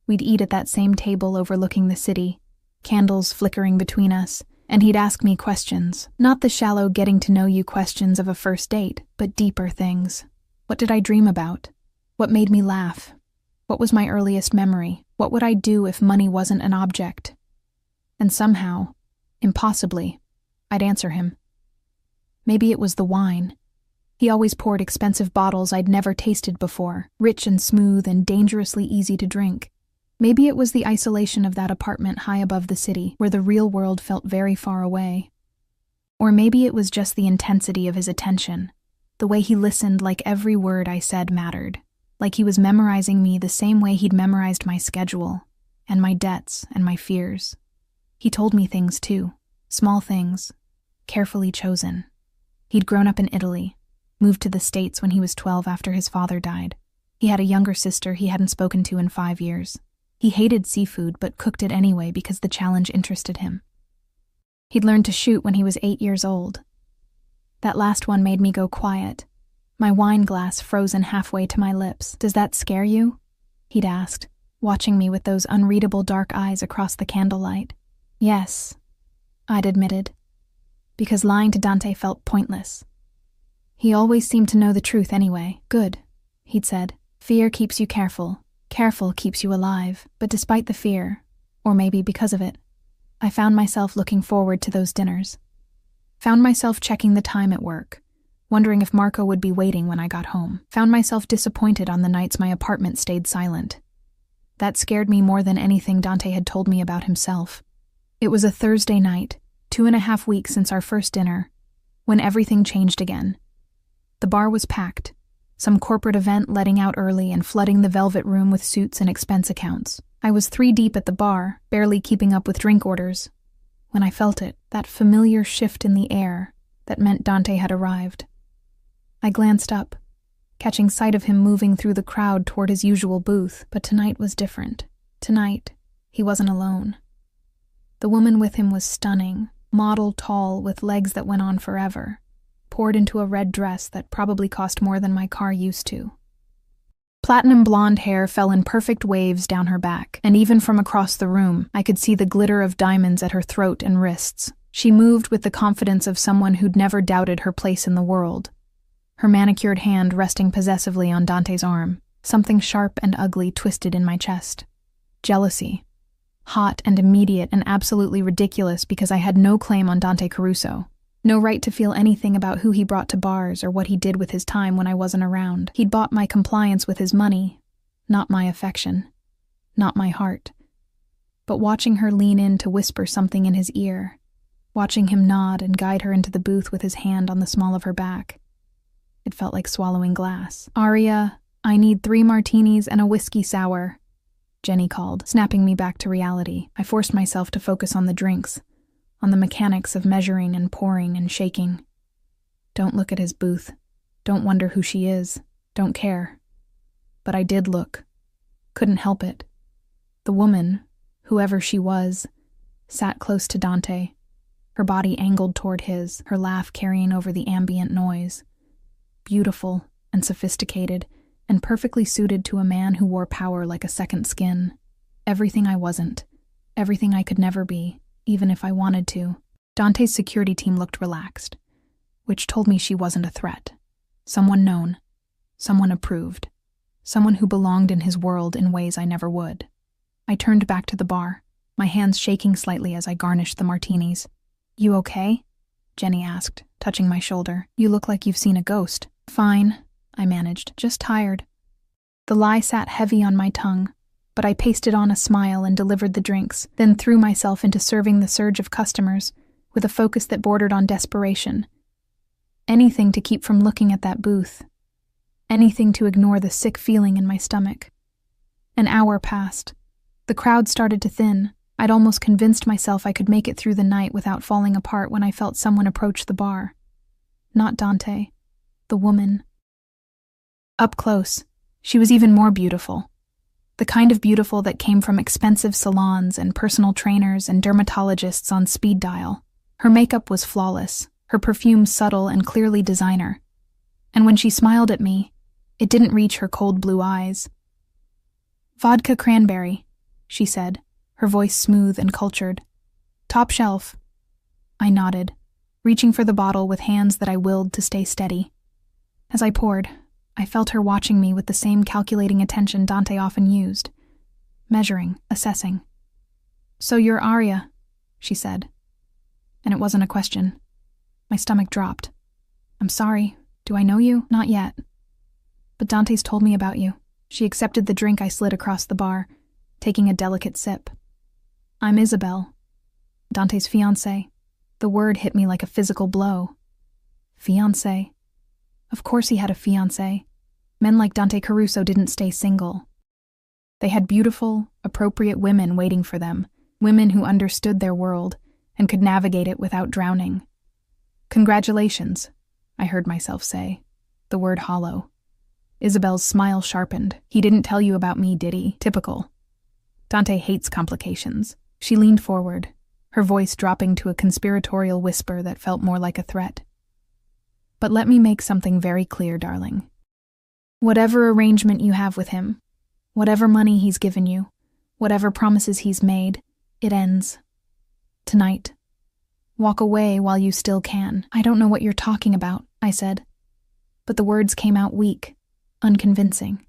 We'd eat at that same table overlooking the city, candles flickering between us, and he'd ask me questions. Not the shallow getting-to-know-you questions of a first date, but deeper things. What did I dream about? What made me laugh? What was my earliest memory? What would I do if money wasn't an object? And somehow, impossibly, I'd answer him. Maybe it was the wine. He always poured expensive bottles I'd never tasted before, rich and smooth and dangerously easy to drink. Maybe it was the isolation of that apartment high above the city, where the real world felt very far away. Or maybe it was just the intensity of his attention, the way he listened like every word I said mattered, like he was memorizing me the same way he'd memorized my schedule, and my debts and my fears. He told me things too, small things, carefully chosen. He'd grown up in Italy, moved to the States when he was 12 after his father died. He had a younger sister he hadn't spoken to in 5 years. He hated seafood but cooked it anyway because the challenge interested him. He'd learned to shoot when he was 8 years old. That last one made me go quiet, my wine glass frozen halfway to my lips. "Does that scare you?" he'd asked, watching me with those unreadable dark eyes across the candlelight. "Yes," I'd admitted, because lying to Dante felt pointless. He always seemed to know the truth anyway. "Good," he'd said. "Fear keeps you careful. Careful keeps you alive." But despite the fear, or maybe because of it, I found myself looking forward to those dinners. Found myself checking the time at work, wondering if Marco would be waiting when I got home. Found myself disappointed on the nights my apartment stayed silent. That scared me more than anything Dante had told me about himself. It was a Thursday night, 2.5 weeks since our first dinner, when everything changed again. The bar was packed, some corporate event letting out early and flooding the velvet room with suits and expense accounts. I was 3 deep at the bar, barely keeping up with drink orders, when I felt it, that familiar shift in the air that meant Dante had arrived. I glanced up, catching sight of him moving through the crowd toward his usual booth, but tonight was different. Tonight, he wasn't alone. The woman with him was stunning, model tall with legs that went on forever, poured into a red dress that probably cost more than my car used to. Platinum blonde hair fell in perfect waves down her back, and even from across the room, I could see the glitter of diamonds at her throat and wrists. She moved with the confidence of someone who'd never doubted her place in the world, her manicured hand resting possessively on Dante's arm. Something sharp and ugly twisted in my chest. Jealousy. Hot and immediate and absolutely ridiculous because I had no claim on Dante Caruso. No right to feel anything about who he brought to bars or what he did with his time when I wasn't around. He'd bought my compliance with his money, not my affection, not my heart. But watching her lean in to whisper something in his ear, watching him nod and guide her into the booth with his hand on the small of her back, it felt like swallowing glass. "Aria, I need 3 martinis and a whiskey sour," Jenny called, snapping me back to reality. I forced myself to focus on the drinks, on the mechanics of measuring and pouring and shaking. Don't look at his booth. Don't wonder who she is. Don't care. But I did look. Couldn't help it. The woman, whoever she was, sat close to Dante, her body angled toward his, her laugh carrying over the ambient noise. Beautiful and sophisticated, and perfectly suited to a man who wore power like a second skin. Everything I wasn't. Everything I could never be, even if I wanted to. Dante's security team looked relaxed, which told me she wasn't a threat. Someone known. Someone approved. Someone who belonged in his world in ways I never would. I turned back to the bar, my hands shaking slightly as I garnished the martinis. "You okay?" Jenny asked, touching my shoulder. "You look like you've seen a ghost." "Fine," I managed, "just tired." The lie sat heavy on my tongue, but I pasted on a smile and delivered the drinks, then threw myself into serving the surge of customers with a focus that bordered on desperation. Anything to keep from looking at that booth. Anything to ignore the sick feeling in my stomach. An hour passed. The crowd started to thin. I'd almost convinced myself I could make it through the night without falling apart when I felt someone approach the bar. Not Dante. The woman. Up close, she was even more beautiful. The kind of beautiful that came from expensive salons and personal trainers and dermatologists on speed dial. Her makeup was flawless, her perfume subtle and clearly designer. And when she smiled at me, it didn't reach her cold blue eyes. "Vodka cranberry," she said, her voice smooth and cultured. "Top shelf." I nodded, reaching for the bottle with hands that I willed to stay steady. As I poured, I felt her watching me with the same calculating attention Dante often used. Measuring, assessing. "So you're Arya," she said. And it wasn't a question. My stomach dropped. "I'm sorry. Do I know you? Not yet. But Dante's told me about you." She accepted the drink I slid across the bar, taking a delicate sip. "I'm Isabel. Dante's fiancée." The word hit me like a physical blow. Fiancé. Of course he had a fiancée. Men like Dante Caruso didn't stay single. They had beautiful, appropriate women waiting for them, women who understood their world and could navigate it without drowning. "Congratulations," I heard myself say, the word hollow. Isabel's smile sharpened. "He didn't tell you about me, did he?" Typical. Dante hates complications. She leaned forward, her voice dropping to a conspiratorial whisper that felt more like a threat. "But let me make something very clear, darling. Whatever arrangement you have with him, whatever money he's given you, whatever promises he's made, it ends. Tonight. Walk away while you still can." "I don't know what you're talking about," I said. But the words came out weak, unconvincing.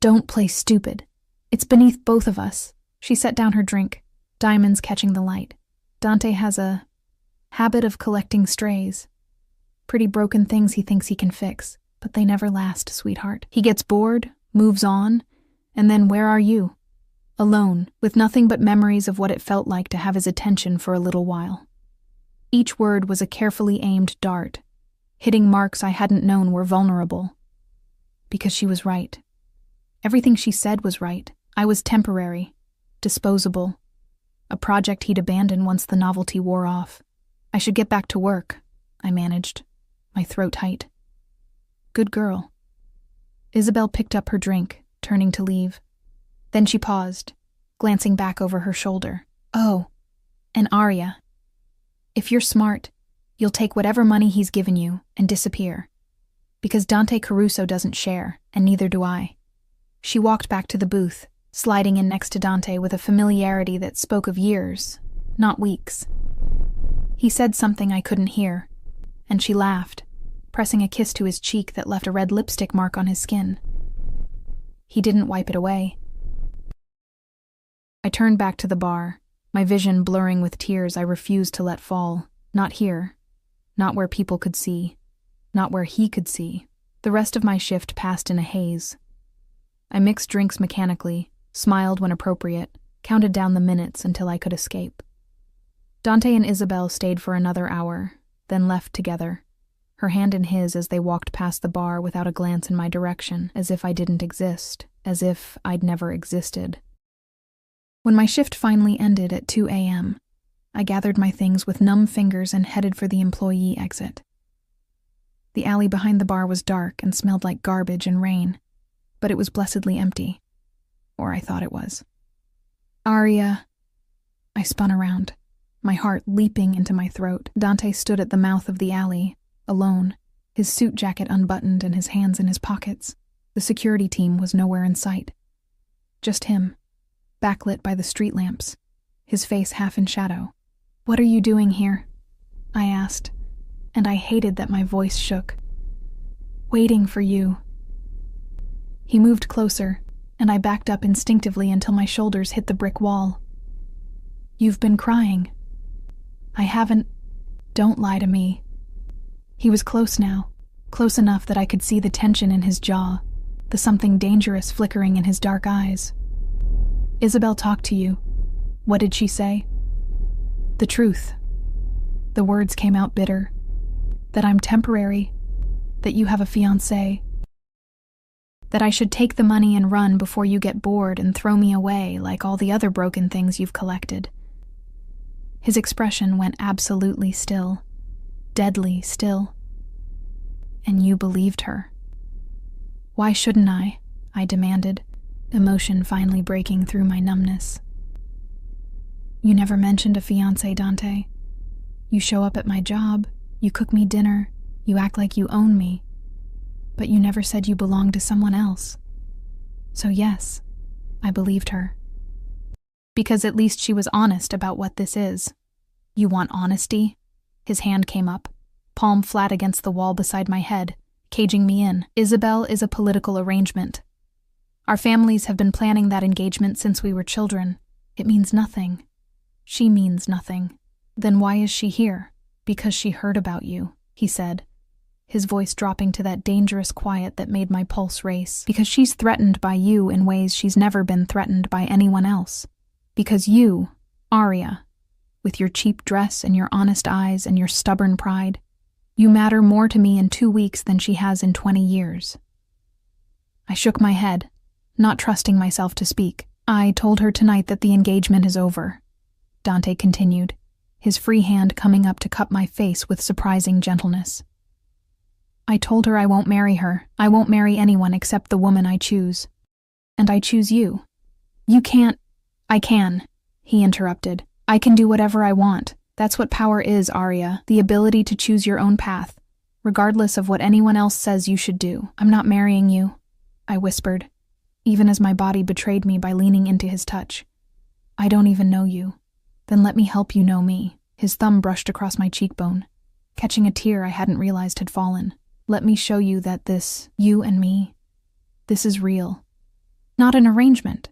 "Don't play stupid. It's beneath both of us." She set down her drink, diamonds catching the light. "Dante has a habit of collecting strays. Pretty broken things he thinks he can fix, but they never last, sweetheart. He gets bored, moves on, and then where are you? Alone, with nothing but memories of what it felt like to have his attention for a little while." Each word was a carefully aimed dart, hitting marks I hadn't known were vulnerable. Because she was right. Everything she said was right. I was temporary, disposable, a project he'd abandon once the novelty wore off. "I should get back to work," I managed, my throat tight. "Good girl." Isabel picked up her drink, turning to leave. Then she paused, glancing back over her shoulder. "Oh, and Arya. If you're smart, you'll take whatever money he's given you and disappear. Because Dante Caruso doesn't share, and neither do I." She walked back to the booth, sliding in next to Dante with a familiarity that spoke of years, not weeks. He said something I couldn't hear, and she laughed, pressing a kiss to his cheek that left a red lipstick mark on his skin. He didn't wipe it away. I turned back to the bar, my vision blurring with tears I refused to let fall. Not here. Not where people could see. Not where he could see. The rest of my shift passed in a haze. I mixed drinks mechanically, smiled when appropriate, counted down the minutes until I could escape. Dante and Isabel stayed for another hour, then left together, her hand in his as they walked past the bar without a glance in my direction, as if I didn't exist, as if I'd never existed. When my shift finally ended at 2 a.m., I gathered my things with numb fingers and headed for the employee exit. The alley behind the bar was dark and smelled like garbage and rain, but it was blessedly empty. Or I thought it was. "Arya." I spun around, my heart leaping into my throat. Dante stood at the mouth of the alley, alone, his suit jacket unbuttoned and his hands in his pockets. The security team was nowhere in sight. Just him, backlit by the street lamps, his face half in shadow. "What are you doing here?" I asked, and I hated that my voice shook. "Waiting for you." He moved closer, and I backed up instinctively until my shoulders hit the brick wall. "You've been crying." "I haven't. Don't lie to me." He was close now, close enough that I could see the tension in his jaw, the something dangerous flickering in his dark eyes. "Isabel talked to you. What did she say?" "The truth." The words came out bitter. "That I'm temporary, that you have a fiancé, that I should take the money and run before you get bored and throw me away like all the other broken things you've collected." His expression went absolutely still, deadly still. "And you believed her." "Why shouldn't I?" I demanded, emotion finally breaking through my numbness. "You never mentioned a fiancé, Dante. You show up at my job, you cook me dinner, you act like you own me, but you never said you belonged to someone else. So yes, I believed her. Because at least she was honest about what this is." "You want honesty?" His hand came up, palm flat against the wall beside my head, caging me in. "Isabel is a political arrangement. Our families have been planning that engagement since we were children. It means nothing. She means nothing." "Then why is she here?" "Because she heard about you," he said, his voice dropping to that dangerous quiet that made my pulse race. "Because she's threatened by you in ways she's never been threatened by anyone else. Because you, Aria, with your cheap dress and your honest eyes and your stubborn pride, you matter more to me in 2 weeks than she has in 20 years. I shook my head, not trusting myself to speak. "I told her tonight that the engagement is over," Dante continued, his free hand coming up to cup my face with surprising gentleness. "I told her I won't marry her. I won't marry anyone except the woman I choose. And I choose you." "You can't—" "I can," he interrupted. "I can do whatever I want. That's what power is, Aria, the ability to choose your own path, regardless of what anyone else says you should do." "I'm not marrying you," I whispered, even as my body betrayed me by leaning into his touch. "I don't even know you." "Then let me help you know me." His thumb brushed across my cheekbone, catching a tear I hadn't realized had fallen. "Let me show you that this, you and me, this is real. Not an arrangement,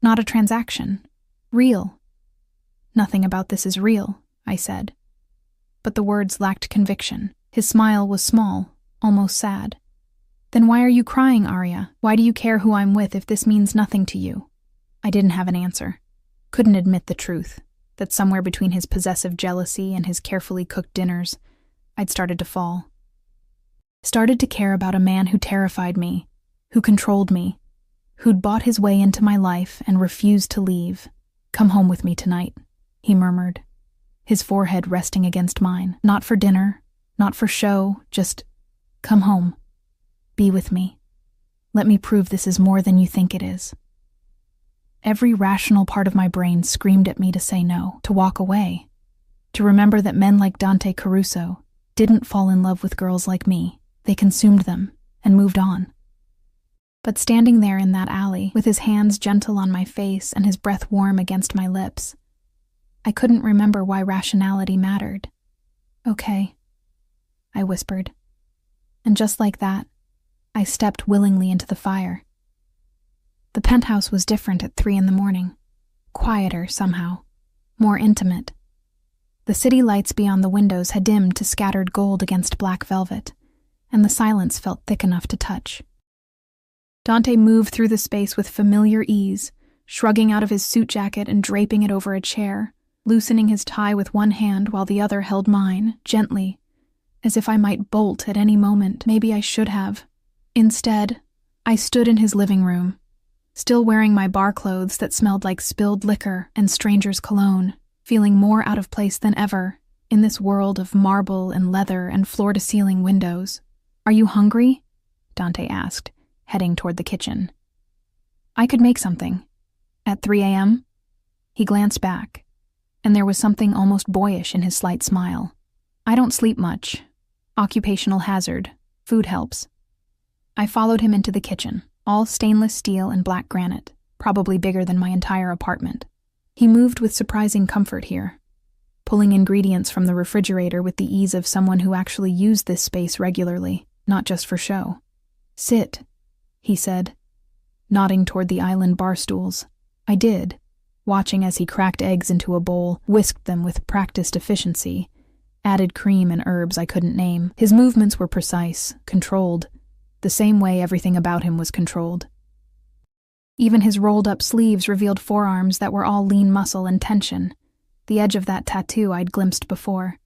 not a transaction. Real." "Nothing about this is real," I said. But the words lacked conviction. His smile was small, almost sad. "Then why are you crying, Aria? Why do you care who I'm with if this means nothing to you?" I didn't have an answer. Couldn't admit the truth, that somewhere between his possessive jealousy and his carefully cooked dinners, I'd started to fall. Started to care about a man who terrified me, who controlled me, who'd bought his way into my life and refused to leave. "Come home with me tonight," he murmured, his forehead resting against mine. "Not for dinner, not for show, just come home. Be with me. Let me prove this is more than you think it is." Every rational part of my brain screamed at me to say no, to walk away, to remember that men like Dante Caruso didn't fall in love with girls like me. They consumed them and moved on. But standing there in that alley, with his hands gentle on my face and his breath warm against my lips, I couldn't remember why rationality mattered. "Okay," I whispered. And just like that, I stepped willingly into the fire. The penthouse was different at 3 a.m, quieter somehow, more intimate. The city lights beyond the windows had dimmed to scattered gold against black velvet, and the silence felt thick enough to touch. Dante moved through the space with familiar ease, shrugging out of his suit jacket and draping it over a chair, loosening his tie with one hand while the other held mine, gently, as if I might bolt at any moment. Maybe I should have. Instead, I stood in his living room, still wearing my bar clothes that smelled like spilled liquor and stranger's cologne, feeling more out of place than ever in this world of marble and leather and floor-to-ceiling windows. "Are you hungry?" Dante asked, heading toward the kitchen. "I could make something." "At 3 a.m.? He glanced back, and there was something almost boyish in his slight smile. "I don't sleep much. Occupational hazard. Food helps." I followed him into the kitchen, all stainless steel and black granite, probably bigger than my entire apartment. He moved with surprising comfort here, pulling ingredients from the refrigerator with the ease of someone who actually used this space regularly, not just for show. "Sit," he said, nodding toward the island bar stools. I did, watching as he cracked eggs into a bowl, whisked them with practiced efficiency, added cream and herbs I couldn't name. His movements were precise, controlled, the same way everything about him was controlled. Even his rolled-up sleeves revealed forearms that were all lean muscle and tension, the edge of that tattoo I'd glimpsed before.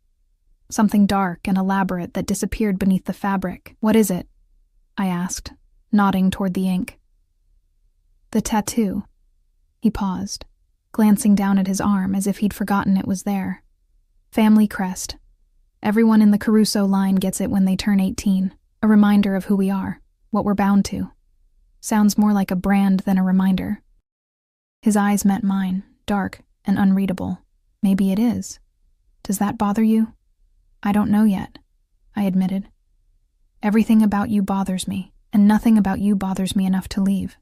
Something dark and elaborate that disappeared beneath the fabric. "What is it?" I asked, nodding toward the ink. "The tattoo." He paused, glancing down at his arm as if he'd forgotten it was there. "Family crest. Everyone in the Caruso line gets it when they turn 18, a reminder of who we are, what we're bound to. Sounds more like a brand than a reminder." His eyes met mine, dark and unreadable. "Maybe it is. Does that bother you?" "I don't know yet," I admitted. "Everything about you bothers me, and nothing about you bothers me enough to leave."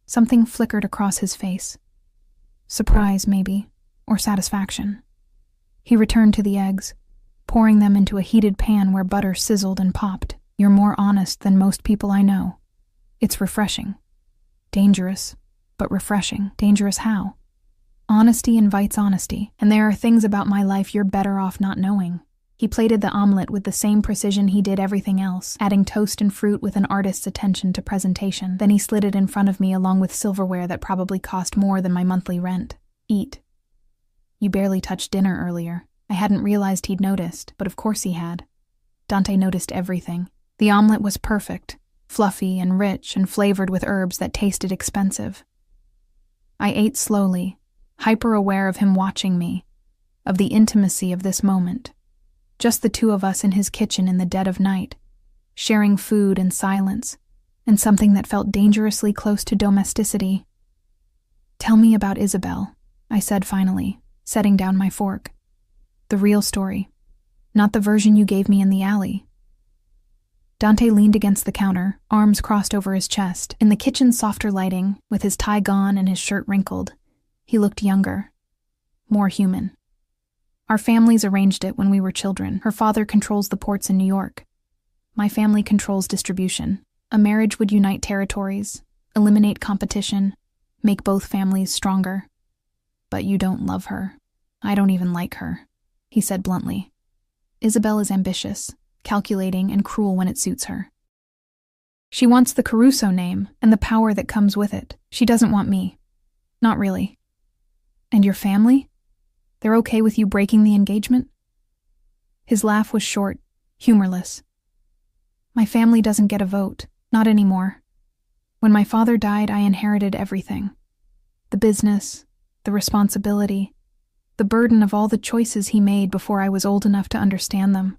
Something flickered across his face. Surprise, maybe, or satisfaction. He returned to the eggs, pouring them into a heated pan where butter sizzled and popped. "You're more honest than most people I know. It's refreshing. Dangerous, but refreshing." "Dangerous how?" "Honesty invites honesty, and there are things about my life you're better off not knowing." He plated the omelet with the same precision he did everything else, adding toast and fruit with an artist's attention to presentation. Then he slid it in front of me along with silverware that probably cost more than my monthly rent. "Eat." "You barely touched dinner earlier." I hadn't realized he'd noticed, but of course he had. Dante noticed everything. The omelet was perfect, fluffy and rich and flavored with herbs that tasted expensive. I ate slowly, hyper-aware of him watching me, of the intimacy of this moment. Just the two of us in his kitchen in the dead of night, sharing food and silence, and something that felt dangerously close to domesticity. "Tell me about Isabel," I said finally, setting down my fork. "The real story, not the version you gave me in the alley." Dante leaned against the counter, arms crossed over his chest. In the kitchen's softer lighting, with his tie gone and his shirt wrinkled, he looked younger, more human. "Our families arranged it when we were children. Her father controls the ports in New York. My family controls distribution. A marriage would unite territories, eliminate competition, make both families stronger. But you don't love her. I don't even like her," he said bluntly. "Isabel is ambitious, calculating, and cruel when it suits her. She wants the Caruso name and the power that comes with it. She doesn't want me. Not really." "And your family? They're okay with you breaking the engagement?" His laugh was short, humorless. "My family doesn't get a vote, not anymore. When my father died, I inherited everything. The business, the responsibility, the burden of all the choices he made before I was old enough to understand them.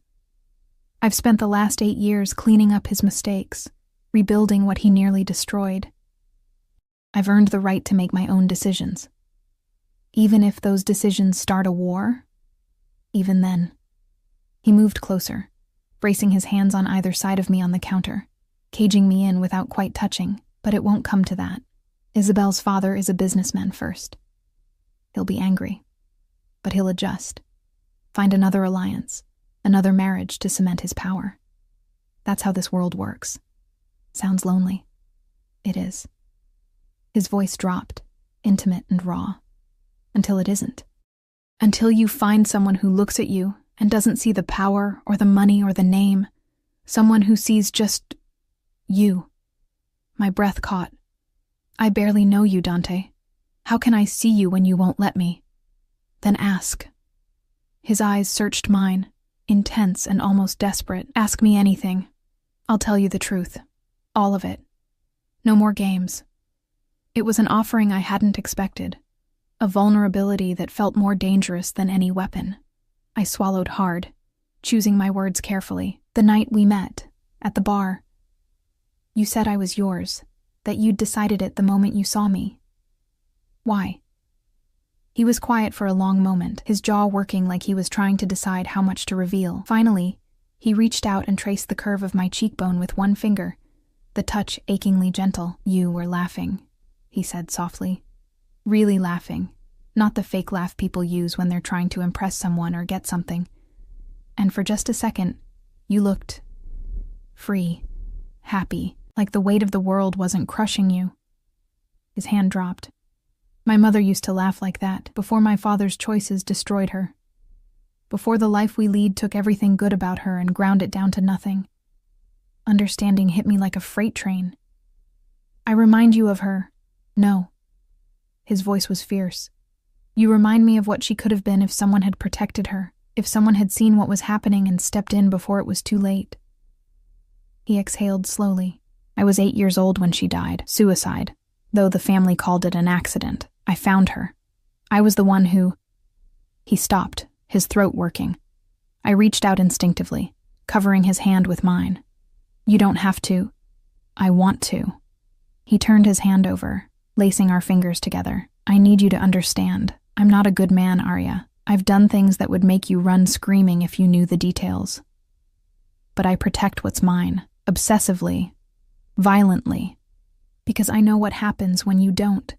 I've spent the last 8 years cleaning up his mistakes, rebuilding what he nearly destroyed. I've earned the right to make my own decisions. Even if those decisions start a war, even then." He moved closer, bracing his hands on either side of me on the counter, caging me in without quite touching, but it won't come to that. Isabel's father is a businessman first. He'll be angry, but he'll adjust, find another alliance, another marriage to cement his power. That's how this world works. Sounds lonely. It is. His voice dropped, intimate and raw. Until it isn't. Until you find someone who looks at you and doesn't see the power or the money or the name. Someone who sees just you. My breath caught. "I barely know you, Dante. How can I see you when you won't let me?" "Then ask." His eyes searched mine, intense and almost desperate. "Ask me anything. I'll tell you the truth. All of it. No more games." It was an offering I hadn't expected. A vulnerability that felt more dangerous than any weapon. I swallowed hard, choosing my words carefully. "The night we met, at the bar, you said I was yours, that you'd decided it the moment you saw me. Why?" He was quiet for a long moment, his jaw working like he was trying to decide how much to reveal. Finally, he reached out and traced the curve of my cheekbone with one finger, the touch achingly gentle. "You were laughing," he said softly. "Really laughing, not the fake laugh people use when they're trying to impress someone or get something. And for just a second, you looked free, happy, like the weight of the world wasn't crushing you." His hand dropped. "My mother used to laugh like that before my father's choices destroyed her." before the life we lead took everything good about her and ground it down to nothing. Understanding hit me like a freight train. I remind you of her. No. His voice was fierce. You remind me of what she could have been if someone had protected her, if someone had seen what was happening and stepped in before it was too late. He exhaled slowly. I was 8 years old when she died. Suicide. Though the family called it an accident. I found her. I was the one who... He stopped, his throat working. I reached out instinctively, covering his hand with mine. You don't have to. I want to. He turned his hand over, lacing our fingers together. I need you to understand. I'm not a good man, Arya. I've done things that would make you run screaming if you knew the details. But I protect what's mine, obsessively, violently, because I know what happens when you don't.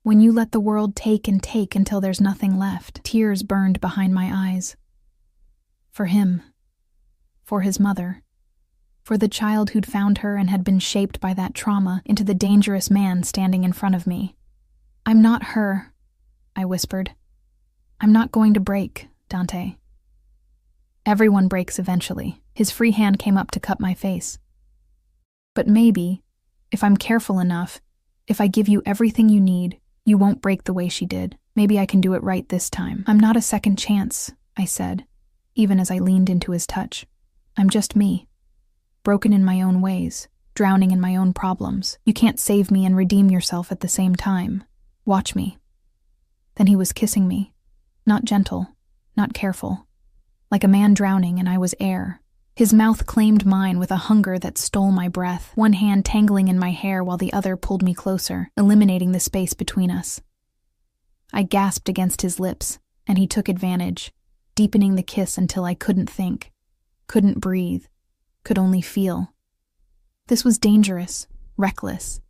When you let the world take and take until there's nothing left. Tears burned behind my eyes. For him. For his mother. For the child who'd found her and had been shaped by that trauma into the dangerous man standing in front of me. I'm not her, I whispered. I'm not going to break, Dante. Everyone breaks eventually. His free hand came up to cup my face. But maybe, if I'm careful enough, if I give you everything you need, you won't break the way she did. Maybe I can do it right this time. I'm not a second chance, I said, even as I leaned into his touch. I'm just me. Broken in my own ways, drowning in my own problems. You can't save me and redeem yourself at the same time. Watch me. Then he was kissing me. Not gentle, not careful. Like a man drowning and I was air. His mouth claimed mine with a hunger that stole my breath, one hand tangling in my hair while the other pulled me closer, eliminating the space between us. I gasped against his lips, and he took advantage, deepening the kiss until I couldn't think, couldn't breathe, could only feel. This was dangerous, reckless.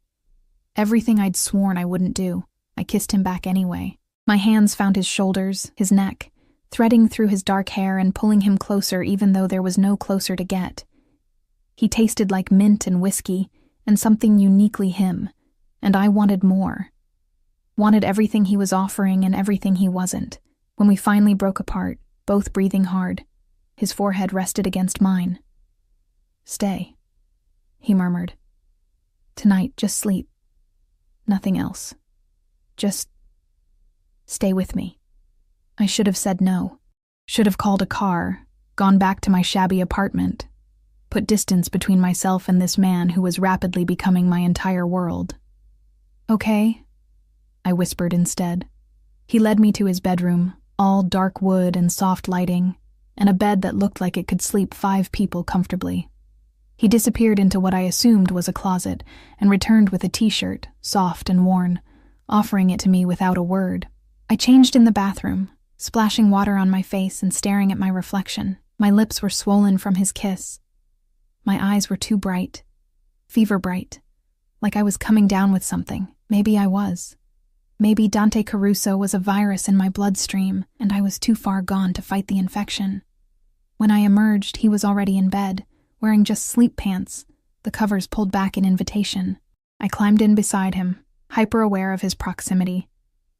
Everything I'd sworn I wouldn't do, I kissed him back anyway. My hands found his shoulders, his neck, threading through his dark hair and pulling him closer even though there was no closer to get. He tasted like mint and whiskey, and something uniquely him, and I wanted more. Wanted everything he was offering and everything he wasn't. When we finally broke apart, both breathing hard, his forehead rested against mine. Stay, he murmured. Tonight, just sleep. Nothing else. Just stay with me. I should have said no. Should have called a car, gone back to my shabby apartment, put distance between myself and this man who was rapidly becoming my entire world. Okay, I whispered instead. He led me to his bedroom, all dark wood and soft lighting, and a bed that looked like it could sleep 5 people comfortably. He disappeared into what I assumed was a closet and returned with a t-shirt, soft and worn, offering it to me without a word. I changed in the bathroom, splashing water on my face and staring at my reflection. My lips were swollen from his kiss. My eyes were too bright, fever bright, like I was coming down with something. Maybe I was. Maybe Dante Caruso was a virus in my bloodstream, and I was too far gone to fight the infection. When I emerged, he was already in bed, wearing just sleep pants, the covers pulled back in invitation. I climbed in beside him, hyper-aware of his proximity,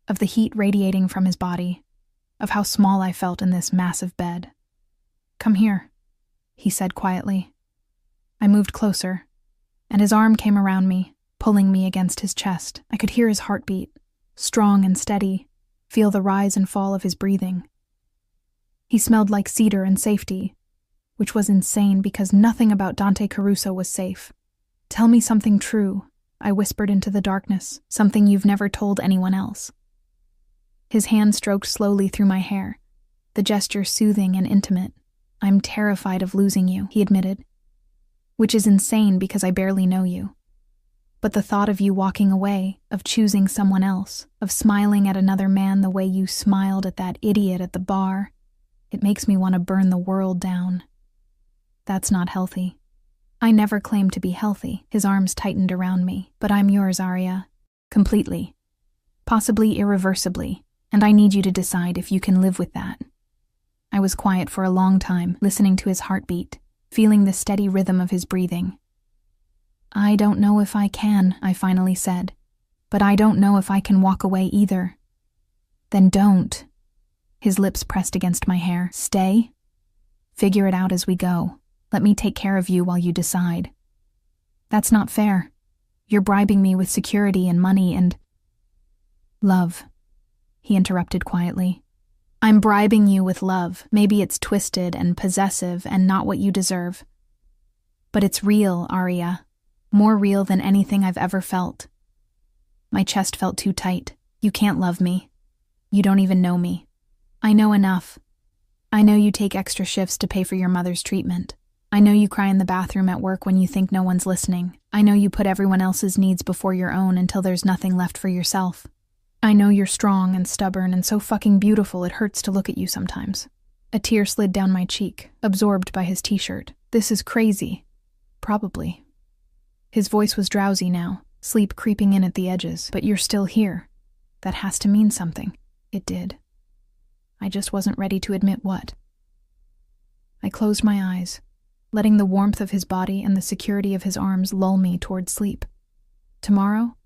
of the heat radiating from his body, of how small I felt in this massive bed. Come here, he said quietly. I moved closer, and his arm came around me, pulling me against his chest. I could hear his heartbeat, strong and steady, feel the rise and fall of his breathing. He smelled like cedar and safety, which was insane because nothing about Dante Caruso was safe. Tell me something true, I whispered into the darkness, something you've never told anyone else. His hand stroked slowly through my hair, the gesture soothing and intimate. I'm terrified of losing you, he admitted, which is insane because I barely know you. But the thought of you walking away, of choosing someone else, of smiling at another man the way you smiled at that idiot at the bar, it makes me want to burn the world down. That's not healthy. I never claimed to be healthy. His arms tightened around me. But I'm yours, Arya. Completely. Possibly irreversibly. And I need you to decide if you can live with that. I was quiet for a long time, listening to his heartbeat, feeling the steady rhythm of his breathing. I don't know if I can, I finally said. But I don't know if I can walk away either. Then don't. His lips pressed against my hair. Stay? Figure it out as we go. Let me take care of you while you decide. That's not fair. You're bribing me with security and money and... Love, he interrupted quietly. I'm bribing you with love. Maybe it's twisted and possessive and not what you deserve. But it's real, Arya. More real than anything I've ever felt. My chest felt too tight. You can't love me. You don't even know me. I know enough. I know you take extra shifts to pay for your mother's treatment. I know you cry in the bathroom at work when you think no one's listening. I know you put everyone else's needs before your own until there's nothing left for yourself. I know you're strong and stubborn and so fucking beautiful it hurts to look at you sometimes. A tear slid down my cheek, absorbed by his t-shirt. This is crazy. Probably. His voice was drowsy now, sleep creeping in at the edges. But you're still here. That has to mean something. It did. I just wasn't ready to admit what. I closed my eyes, letting the warmth of his body and the security of his arms lull me toward sleep. Tomorrow,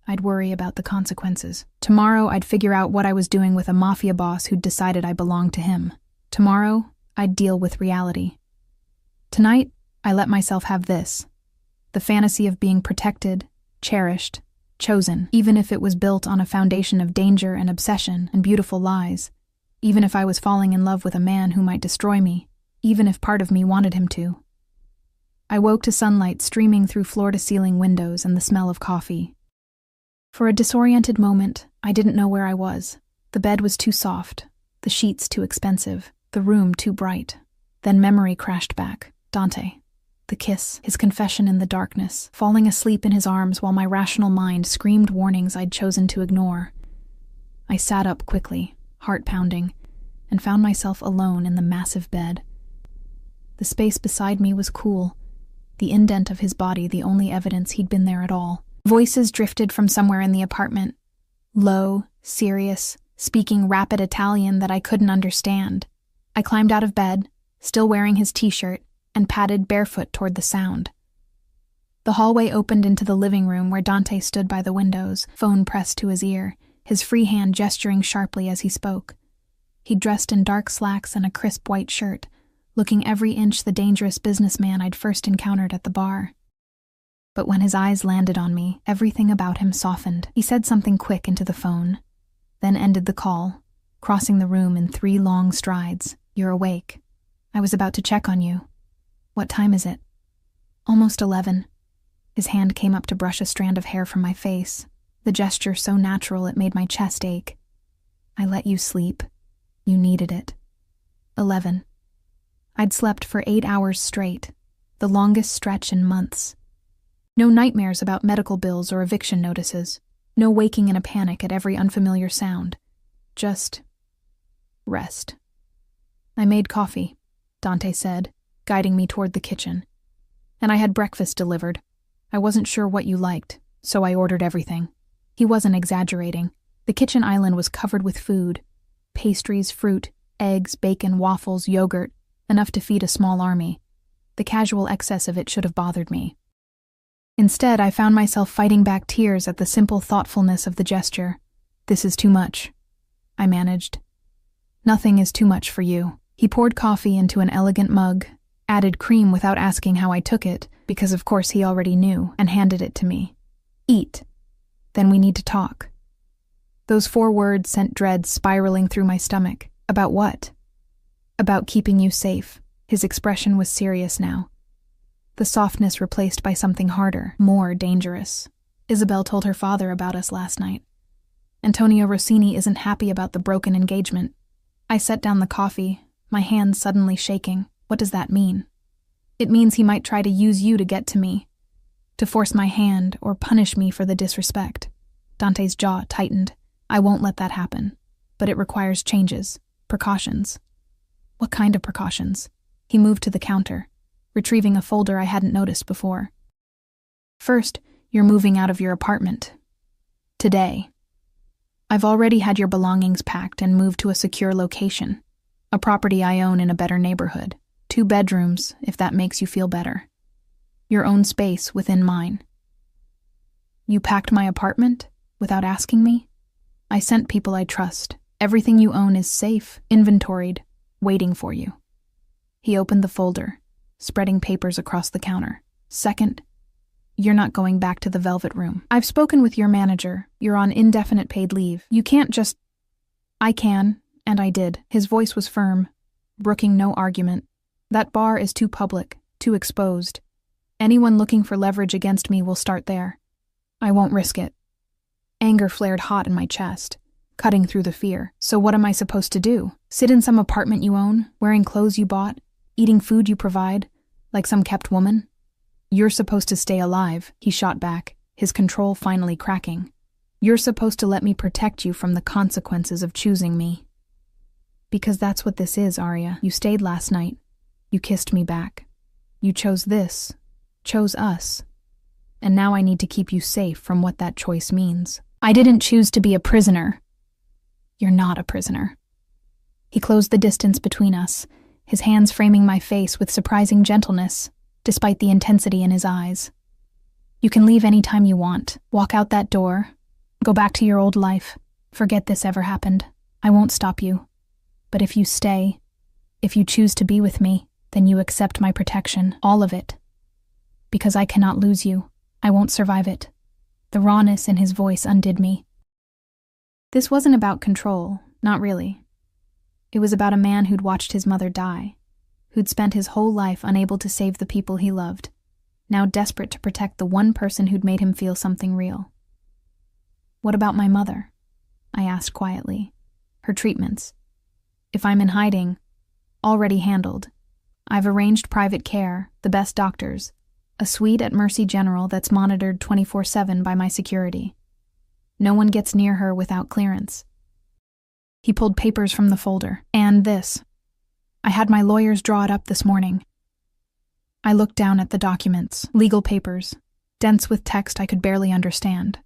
I'd worry about the consequences. Tomorrow, I'd figure out what I was doing with a mafia boss who'd decided I belonged to him. Tomorrow, I'd deal with reality. Tonight, I let myself have this. The fantasy of being protected, cherished, chosen, even if it was built on a foundation of danger and obsession and beautiful lies. Even if I was falling in love with a man who might destroy me, even if part of me wanted him to. I woke to sunlight streaming through floor-to-ceiling windows and the smell of coffee. For a disoriented moment, I didn't know where I was. The bed was too soft, the sheets too expensive, the room too bright. Then memory crashed back. Dante. The kiss, his confession in the darkness, falling asleep in his arms while my rational mind screamed warnings I'd chosen to ignore. I sat up quickly, heart pounding, and found myself alone in the massive bed. The space beside me was cool, the indent of his body the only evidence he'd been there at all. Voices drifted from somewhere in the apartment, low, serious, speaking rapid Italian that I couldn't understand. I climbed out of bed, still wearing his t-shirt, and padded barefoot toward the sound. The hallway opened into the living room where Dante stood by the windows, phone pressed to his ear, his free hand gesturing sharply as he spoke. He'd dressed in dark slacks and a crisp white shirt, looking every inch the dangerous businessman I'd first encountered at the bar. But when his eyes landed on me, everything about him softened. He said something quick into the phone, then ended the call, crossing the room in 3 long strides. You're awake. I was about to check on you. What time is it? Almost 11. His hand came up to brush a strand of hair from my face, the gesture so natural it made my chest ache. I let you sleep. You needed it. 11. I'd slept for 8 hours straight, the longest stretch in months. No nightmares about medical bills or eviction notices. No waking in a panic at every unfamiliar sound. Just rest. I made coffee, Dante said, guiding me toward the kitchen. And I had breakfast delivered. I wasn't sure what you liked, so I ordered everything. He wasn't exaggerating. The kitchen island was covered with food. Pastries, fruit, eggs, bacon, waffles, yogurt, enough to feed a small army. The casual excess of it should have bothered me. Instead, I found myself fighting back tears at the simple thoughtfulness of the gesture. This is too much, I managed. Nothing is too much for you. He poured coffee into an elegant mug, added cream without asking how I took it, because of course he already knew, and handed it to me. Eat. Then we need to talk. Those 4 words sent dread spiraling through my stomach. About what? About keeping you safe. His expression was serious now. The softness replaced by something harder, more dangerous. Isabel told her father about us last night. Antonio Rossini isn't happy about the broken engagement. I set down the coffee, my hands suddenly shaking. What does that mean? It means he might try to use you to get to me, to force my hand or punish me for the disrespect. Dante's jaw tightened. I won't let that happen, but it requires changes, precautions. What kind of precautions? He moved to the counter, retrieving a folder I hadn't noticed before. First, you're moving out of your apartment. Today. I've already had your belongings packed and moved to a secure location, a property I own in a better neighborhood. 2 bedrooms, if that makes you feel better. Your own space within mine. You packed my apartment without asking me? I sent people I trust, Everything you own is safe, inventoried, waiting for you. He opened the folder, spreading papers across the counter. Second, you're not going back to the Velvet Room. I've spoken with your manager. You're on indefinite paid leave. You can't just... I can, and I did. His voice was firm, brooking no argument. That bar is too public, too exposed. Anyone looking for leverage against me will start there. I won't risk it. Anger flared hot in my chest, cutting through the fear. So what am I supposed to do? Sit in some apartment you own, wearing clothes you bought, eating food you provide, like some kept woman? You're supposed to stay alive, he shot back, his control finally cracking. You're supposed to let me protect you from the consequences of choosing me. Because that's what this is, Arya. You stayed last night. You kissed me back. You chose this, chose us. And now I need to keep you safe from what that choice means. I didn't choose to be a prisoner. You're not a prisoner. He closed the distance between us, his hands framing my face with surprising gentleness, despite the intensity in his eyes. You can leave any time you want, walk out that door, go back to your old life, forget this ever happened. I won't stop you. But if you stay, if you choose to be with me, then you accept my protection, all of it. Because I cannot lose you. I won't survive it. The rawness in his voice undid me. This wasn't about control, not really. It was about a man who'd watched his mother die, who'd spent his whole life unable to save the people he loved, now desperate to protect the one person who'd made him feel something real. What about my mother? I asked quietly. Her treatments. If I'm in hiding, already handled. I've arranged private care, the best doctors, a suite at Mercy General that's monitored 24/7 by my security. No one gets near her without clearance. He pulled papers from the folder. And this. I had my lawyers draw it up this morning. I looked down at the documents, legal papers, dense with text I could barely understand.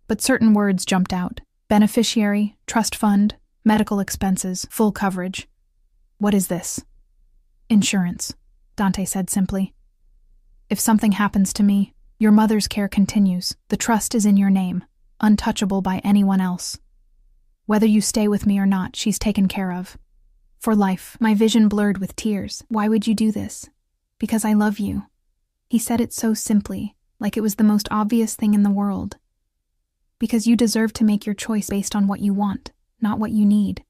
But certain words jumped out. Beneficiary, trust fund, medical expenses, full coverage. What is this? Insurance, Dante said simply. If something happens to me, your mother's care continues. The trust is in your name, untouchable by anyone else. Whether you stay with me or not, she's taken care of. For life. My vision blurred with tears. Why would you do this? Because I love you. He said it so simply, like it was the most obvious thing in the world. Because you deserve to make your choice based on what you want, not what you need.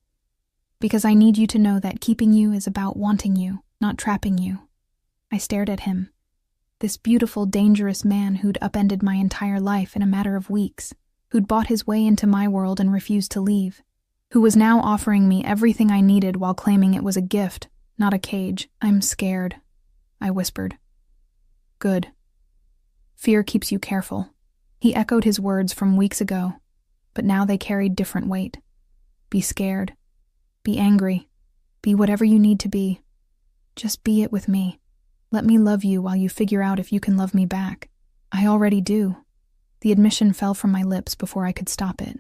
Because I need you to know that keeping you is about wanting you, not trapping you. I stared at him. This beautiful, dangerous man who'd upended my entire life in a matter of weeks, who'd bought his way into my world and refused to leave, who was now offering me everything I needed while claiming it was a gift, not a cage. I'm scared, I whispered. Good. Fear keeps you careful. He echoed his words from weeks ago, but now they carried different weight. Be scared. Be angry. Be whatever you need to be. Just be it with me. Let me love you while you figure out if you can love me back. I already do. The admission fell from my lips before I could stop it.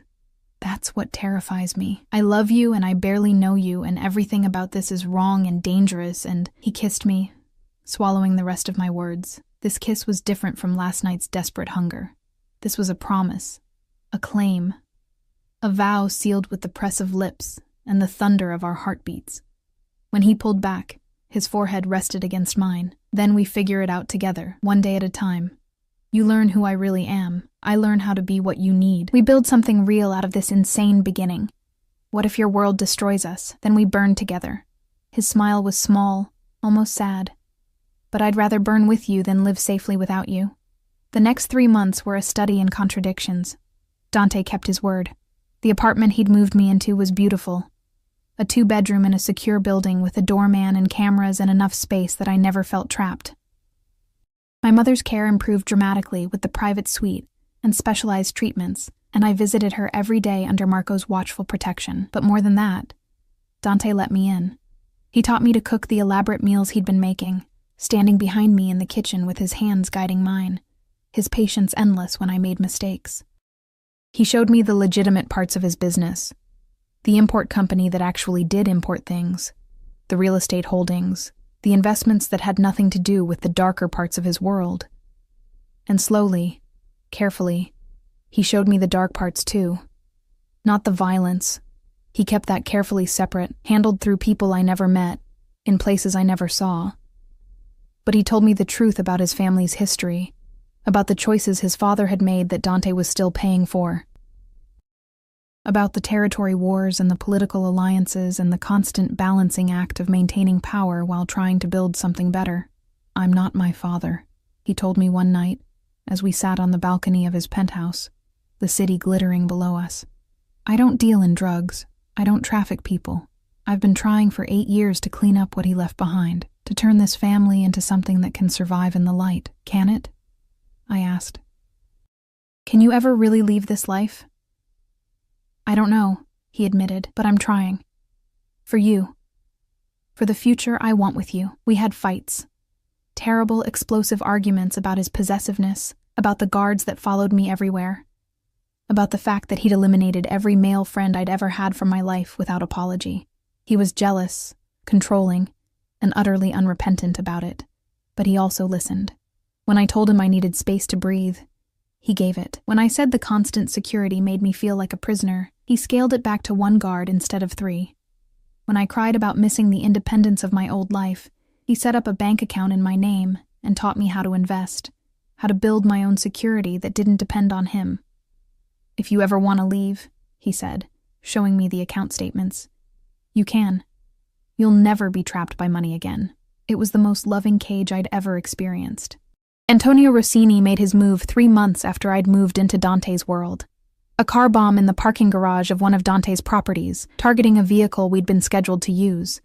That's what terrifies me. I love you and I barely know you, and everything about this is wrong and dangerous, and he kissed me, swallowing the rest of my words. This kiss was different from last night's desperate hunger. This was a promise, a claim, a vow sealed with the press of lips and the thunder of our heartbeats. When he pulled back, his forehead rested against mine. Then we figure it out together, one day at a time. You learn who I really am. I learn how to be what you need. We build something real out of this insane beginning. What if your world destroys us? Then we burn together. His smile was small, almost sad. But I'd rather burn with you than live safely without you. The next 3 months were a study in contradictions. Dante kept his word. The apartment he'd moved me into was beautiful. A 2-bedroom in a secure building with a doorman and cameras and enough space that I never felt trapped. My mother's care improved dramatically with the private suite and specialized treatments, and I visited her every day under Marco's watchful protection. But more than that, Dante let me in. He taught me to cook the elaborate meals he'd been making, standing behind me in the kitchen with his hands guiding mine, his patience endless when I made mistakes. He showed me the legitimate parts of his business, the import company that actually did import things, the real estate holdings, the investments that had nothing to do with the darker parts of his world. And slowly, carefully, he showed me the dark parts too. Not the violence, He kept that carefully separate, handled through people I never met, in places I never saw. But he told me the truth about his family's history, about the choices his father had made that Dante was still paying for, about the territory wars and the political alliances and the constant balancing act of maintaining power while trying to build something better. "I'm not my father," he told me one night, as we sat on the balcony of his penthouse, the city glittering below us. "I don't deal in drugs. I don't traffic people. I've been trying for 8 years to clean up what he left behind, to turn this family into something that can survive in the light. Can it?" I asked. "Can you ever really leave this life?" "I don't know," he admitted, "but I'm trying. For you. For the future I want with you." We had fights. Terrible, explosive arguments about his possessiveness, about the guards that followed me everywhere, about the fact that he'd eliminated every male friend I'd ever had from my life without apology. He was jealous, controlling, and utterly unrepentant about it, but he also listened. When I told him I needed space to breathe, he gave it. When I said the constant security made me feel like a prisoner, he scaled it back to 1 guard instead of 3. When I cried about missing the independence of my old life, he set up a bank account in my name and taught me how to invest, how to build my own security that didn't depend on him. "If you ever want to leave," he said, showing me the account statements, "you can. You'll never be trapped by money again." It was the most loving cage I'd ever experienced. Antonio Rossini made his move 3 months after I'd moved into Dante's world. A car bomb in the parking garage of one of Dante's properties, targeting a vehicle we'd been scheduled to use.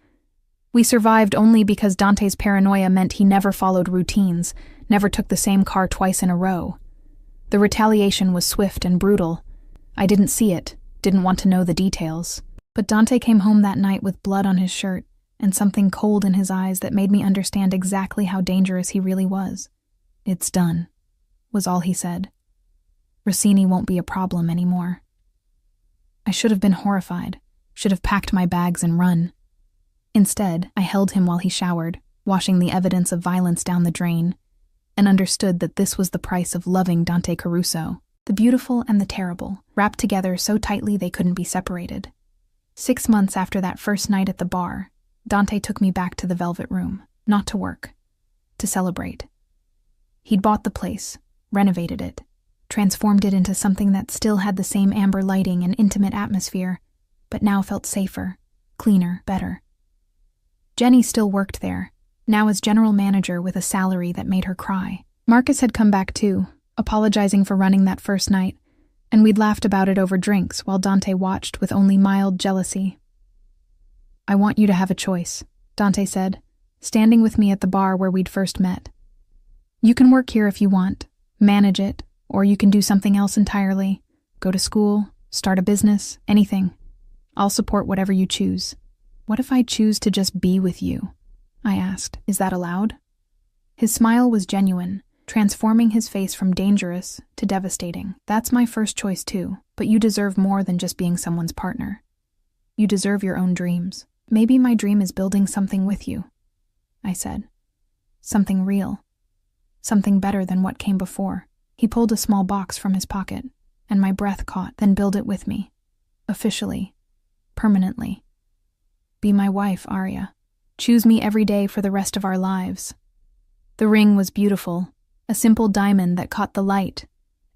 We survived only because Dante's paranoia meant he never followed routines, never took the same car twice in a row. The retaliation was swift and brutal. I didn't see it, didn't want to know the details. But Dante came home that night with blood on his shirt and something cold in his eyes that made me understand exactly how dangerous he really was. "It's done," was all he said. "Rossini won't be a problem anymore." I should have been horrified, should have packed my bags and run. Instead, I held him while he showered, washing the evidence of violence down the drain, and understood that this was the price of loving Dante Caruso, the beautiful and the terrible, wrapped together so tightly they couldn't be separated. 6 months after that first night at the bar, Dante took me back to the Velvet Room, not to work, to celebrate. He'd bought the place, renovated it, transformed it into something that still had the same amber lighting and intimate atmosphere, but now felt safer, cleaner, better. Jenny still worked there, now as general manager with a salary that made her cry. Marcus had come back too, apologizing for running that first night, and we'd laughed about it over drinks while Dante watched with only mild jealousy. "I want you to have a choice," Dante said, standing with me at the bar where we'd first met. "You can work here if you want, manage it, or you can do something else entirely. Go to school, start a business, anything. I'll support whatever you choose." "What if I choose to just be with you?" I asked. "Is that allowed?" His smile was genuine, transforming his face from dangerous to devastating. "That's my first choice too, but you deserve more than just being someone's partner. You deserve your own dreams. Maybe my dream is building something with you," I said. "Something real. Something better than what came before." He pulled a small box from his pocket, and my breath caught. "Then build it with me. Officially. Permanently. Be my wife, Arya. Choose me every day for the rest of our lives." The ring was beautiful, a simple diamond that caught the light,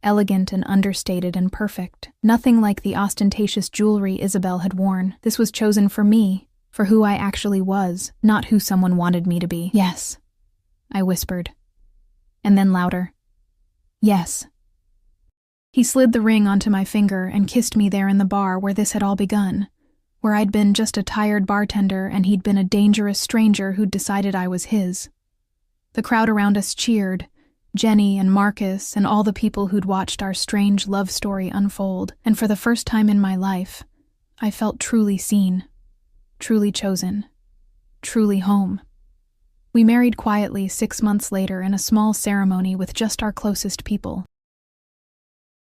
elegant and understated and perfect, nothing like the ostentatious jewelry Isabel had worn. This was chosen for me, for who I actually was, not who someone wanted me to be. "Yes," I whispered. And then louder. "Yes." He slid the ring onto my finger and kissed me there in the bar where this had all begun, where I'd been just a tired bartender and he'd been a dangerous stranger who'd decided I was his. The crowd around us cheered, Jenny and Marcus and all the people who'd watched our strange love story unfold, and for the first time in my life, I felt truly seen, truly chosen, truly home. We married quietly 6 months later in a small ceremony with just our closest people.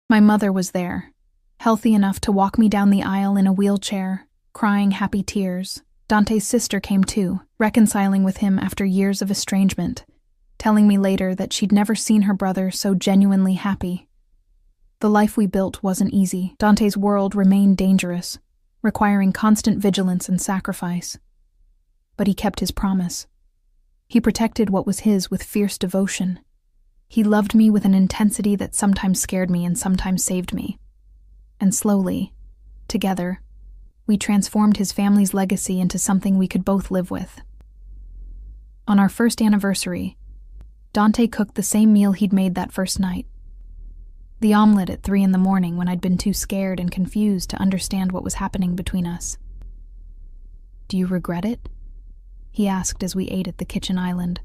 My mother was there, healthy enough to walk me down the aisle in a wheelchair, crying happy tears. Dante's sister came too, reconciling with him after years of estrangement, telling me later that she'd never seen her brother so genuinely happy. The life we built wasn't easy. Dante's world remained dangerous, requiring constant vigilance and sacrifice. But he kept his promise. He protected what was his with fierce devotion. He loved me with an intensity that sometimes scared me and sometimes saved me. And slowly, together, we transformed his family's legacy into something we could both live with. On our first anniversary, Dante cooked the same meal he'd made that first night. The omelet at 3 a.m. when I'd been too scared and confused to understand what was happening between us. "Do you regret it?" he asked as we ate at the kitchen island,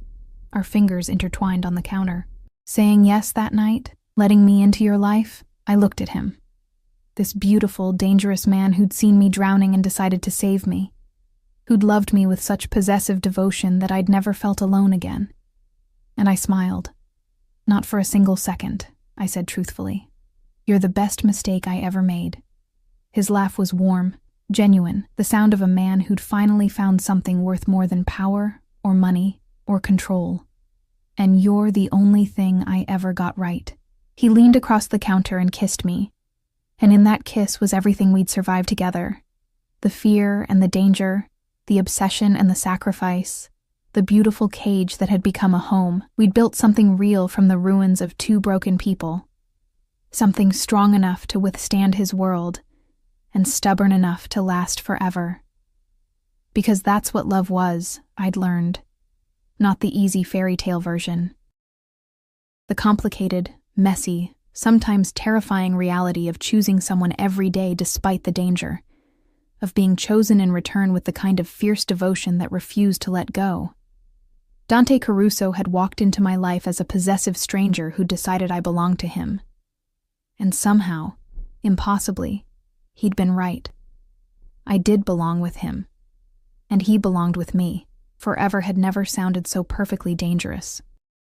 our fingers intertwined on the counter. Saying yes that night, letting me into your life, I looked at him. This beautiful, dangerous man who'd seen me drowning and decided to save me. Who'd loved me with such possessive devotion that I'd never felt alone again. And I smiled. "Not for a single second," I said truthfully. "You're the best mistake I ever made." His laugh was warm, genuine, the sound of a man who'd finally found something worth more than power, or money, or control. "And you're the only thing I ever got right." He leaned across the counter and kissed me. And in that kiss was everything we'd survived together. The fear and the danger, the obsession and the sacrifice, the beautiful cage that had become a home. We'd built something real from the ruins of 2 broken people. Something strong enough to withstand his world, and stubborn enough to last forever. Because that's what love was, I'd learned. Not the easy fairy tale version. The complicated, messy, sometimes terrifying reality of choosing someone every day despite the danger, of being chosen in return with the kind of fierce devotion that refused to let go. Dante Caruso had walked into my life as a possessive stranger who decided I belonged to him. And somehow, impossibly, he'd been right. I did belong with him. And he belonged with me. Forever had never sounded so perfectly dangerous.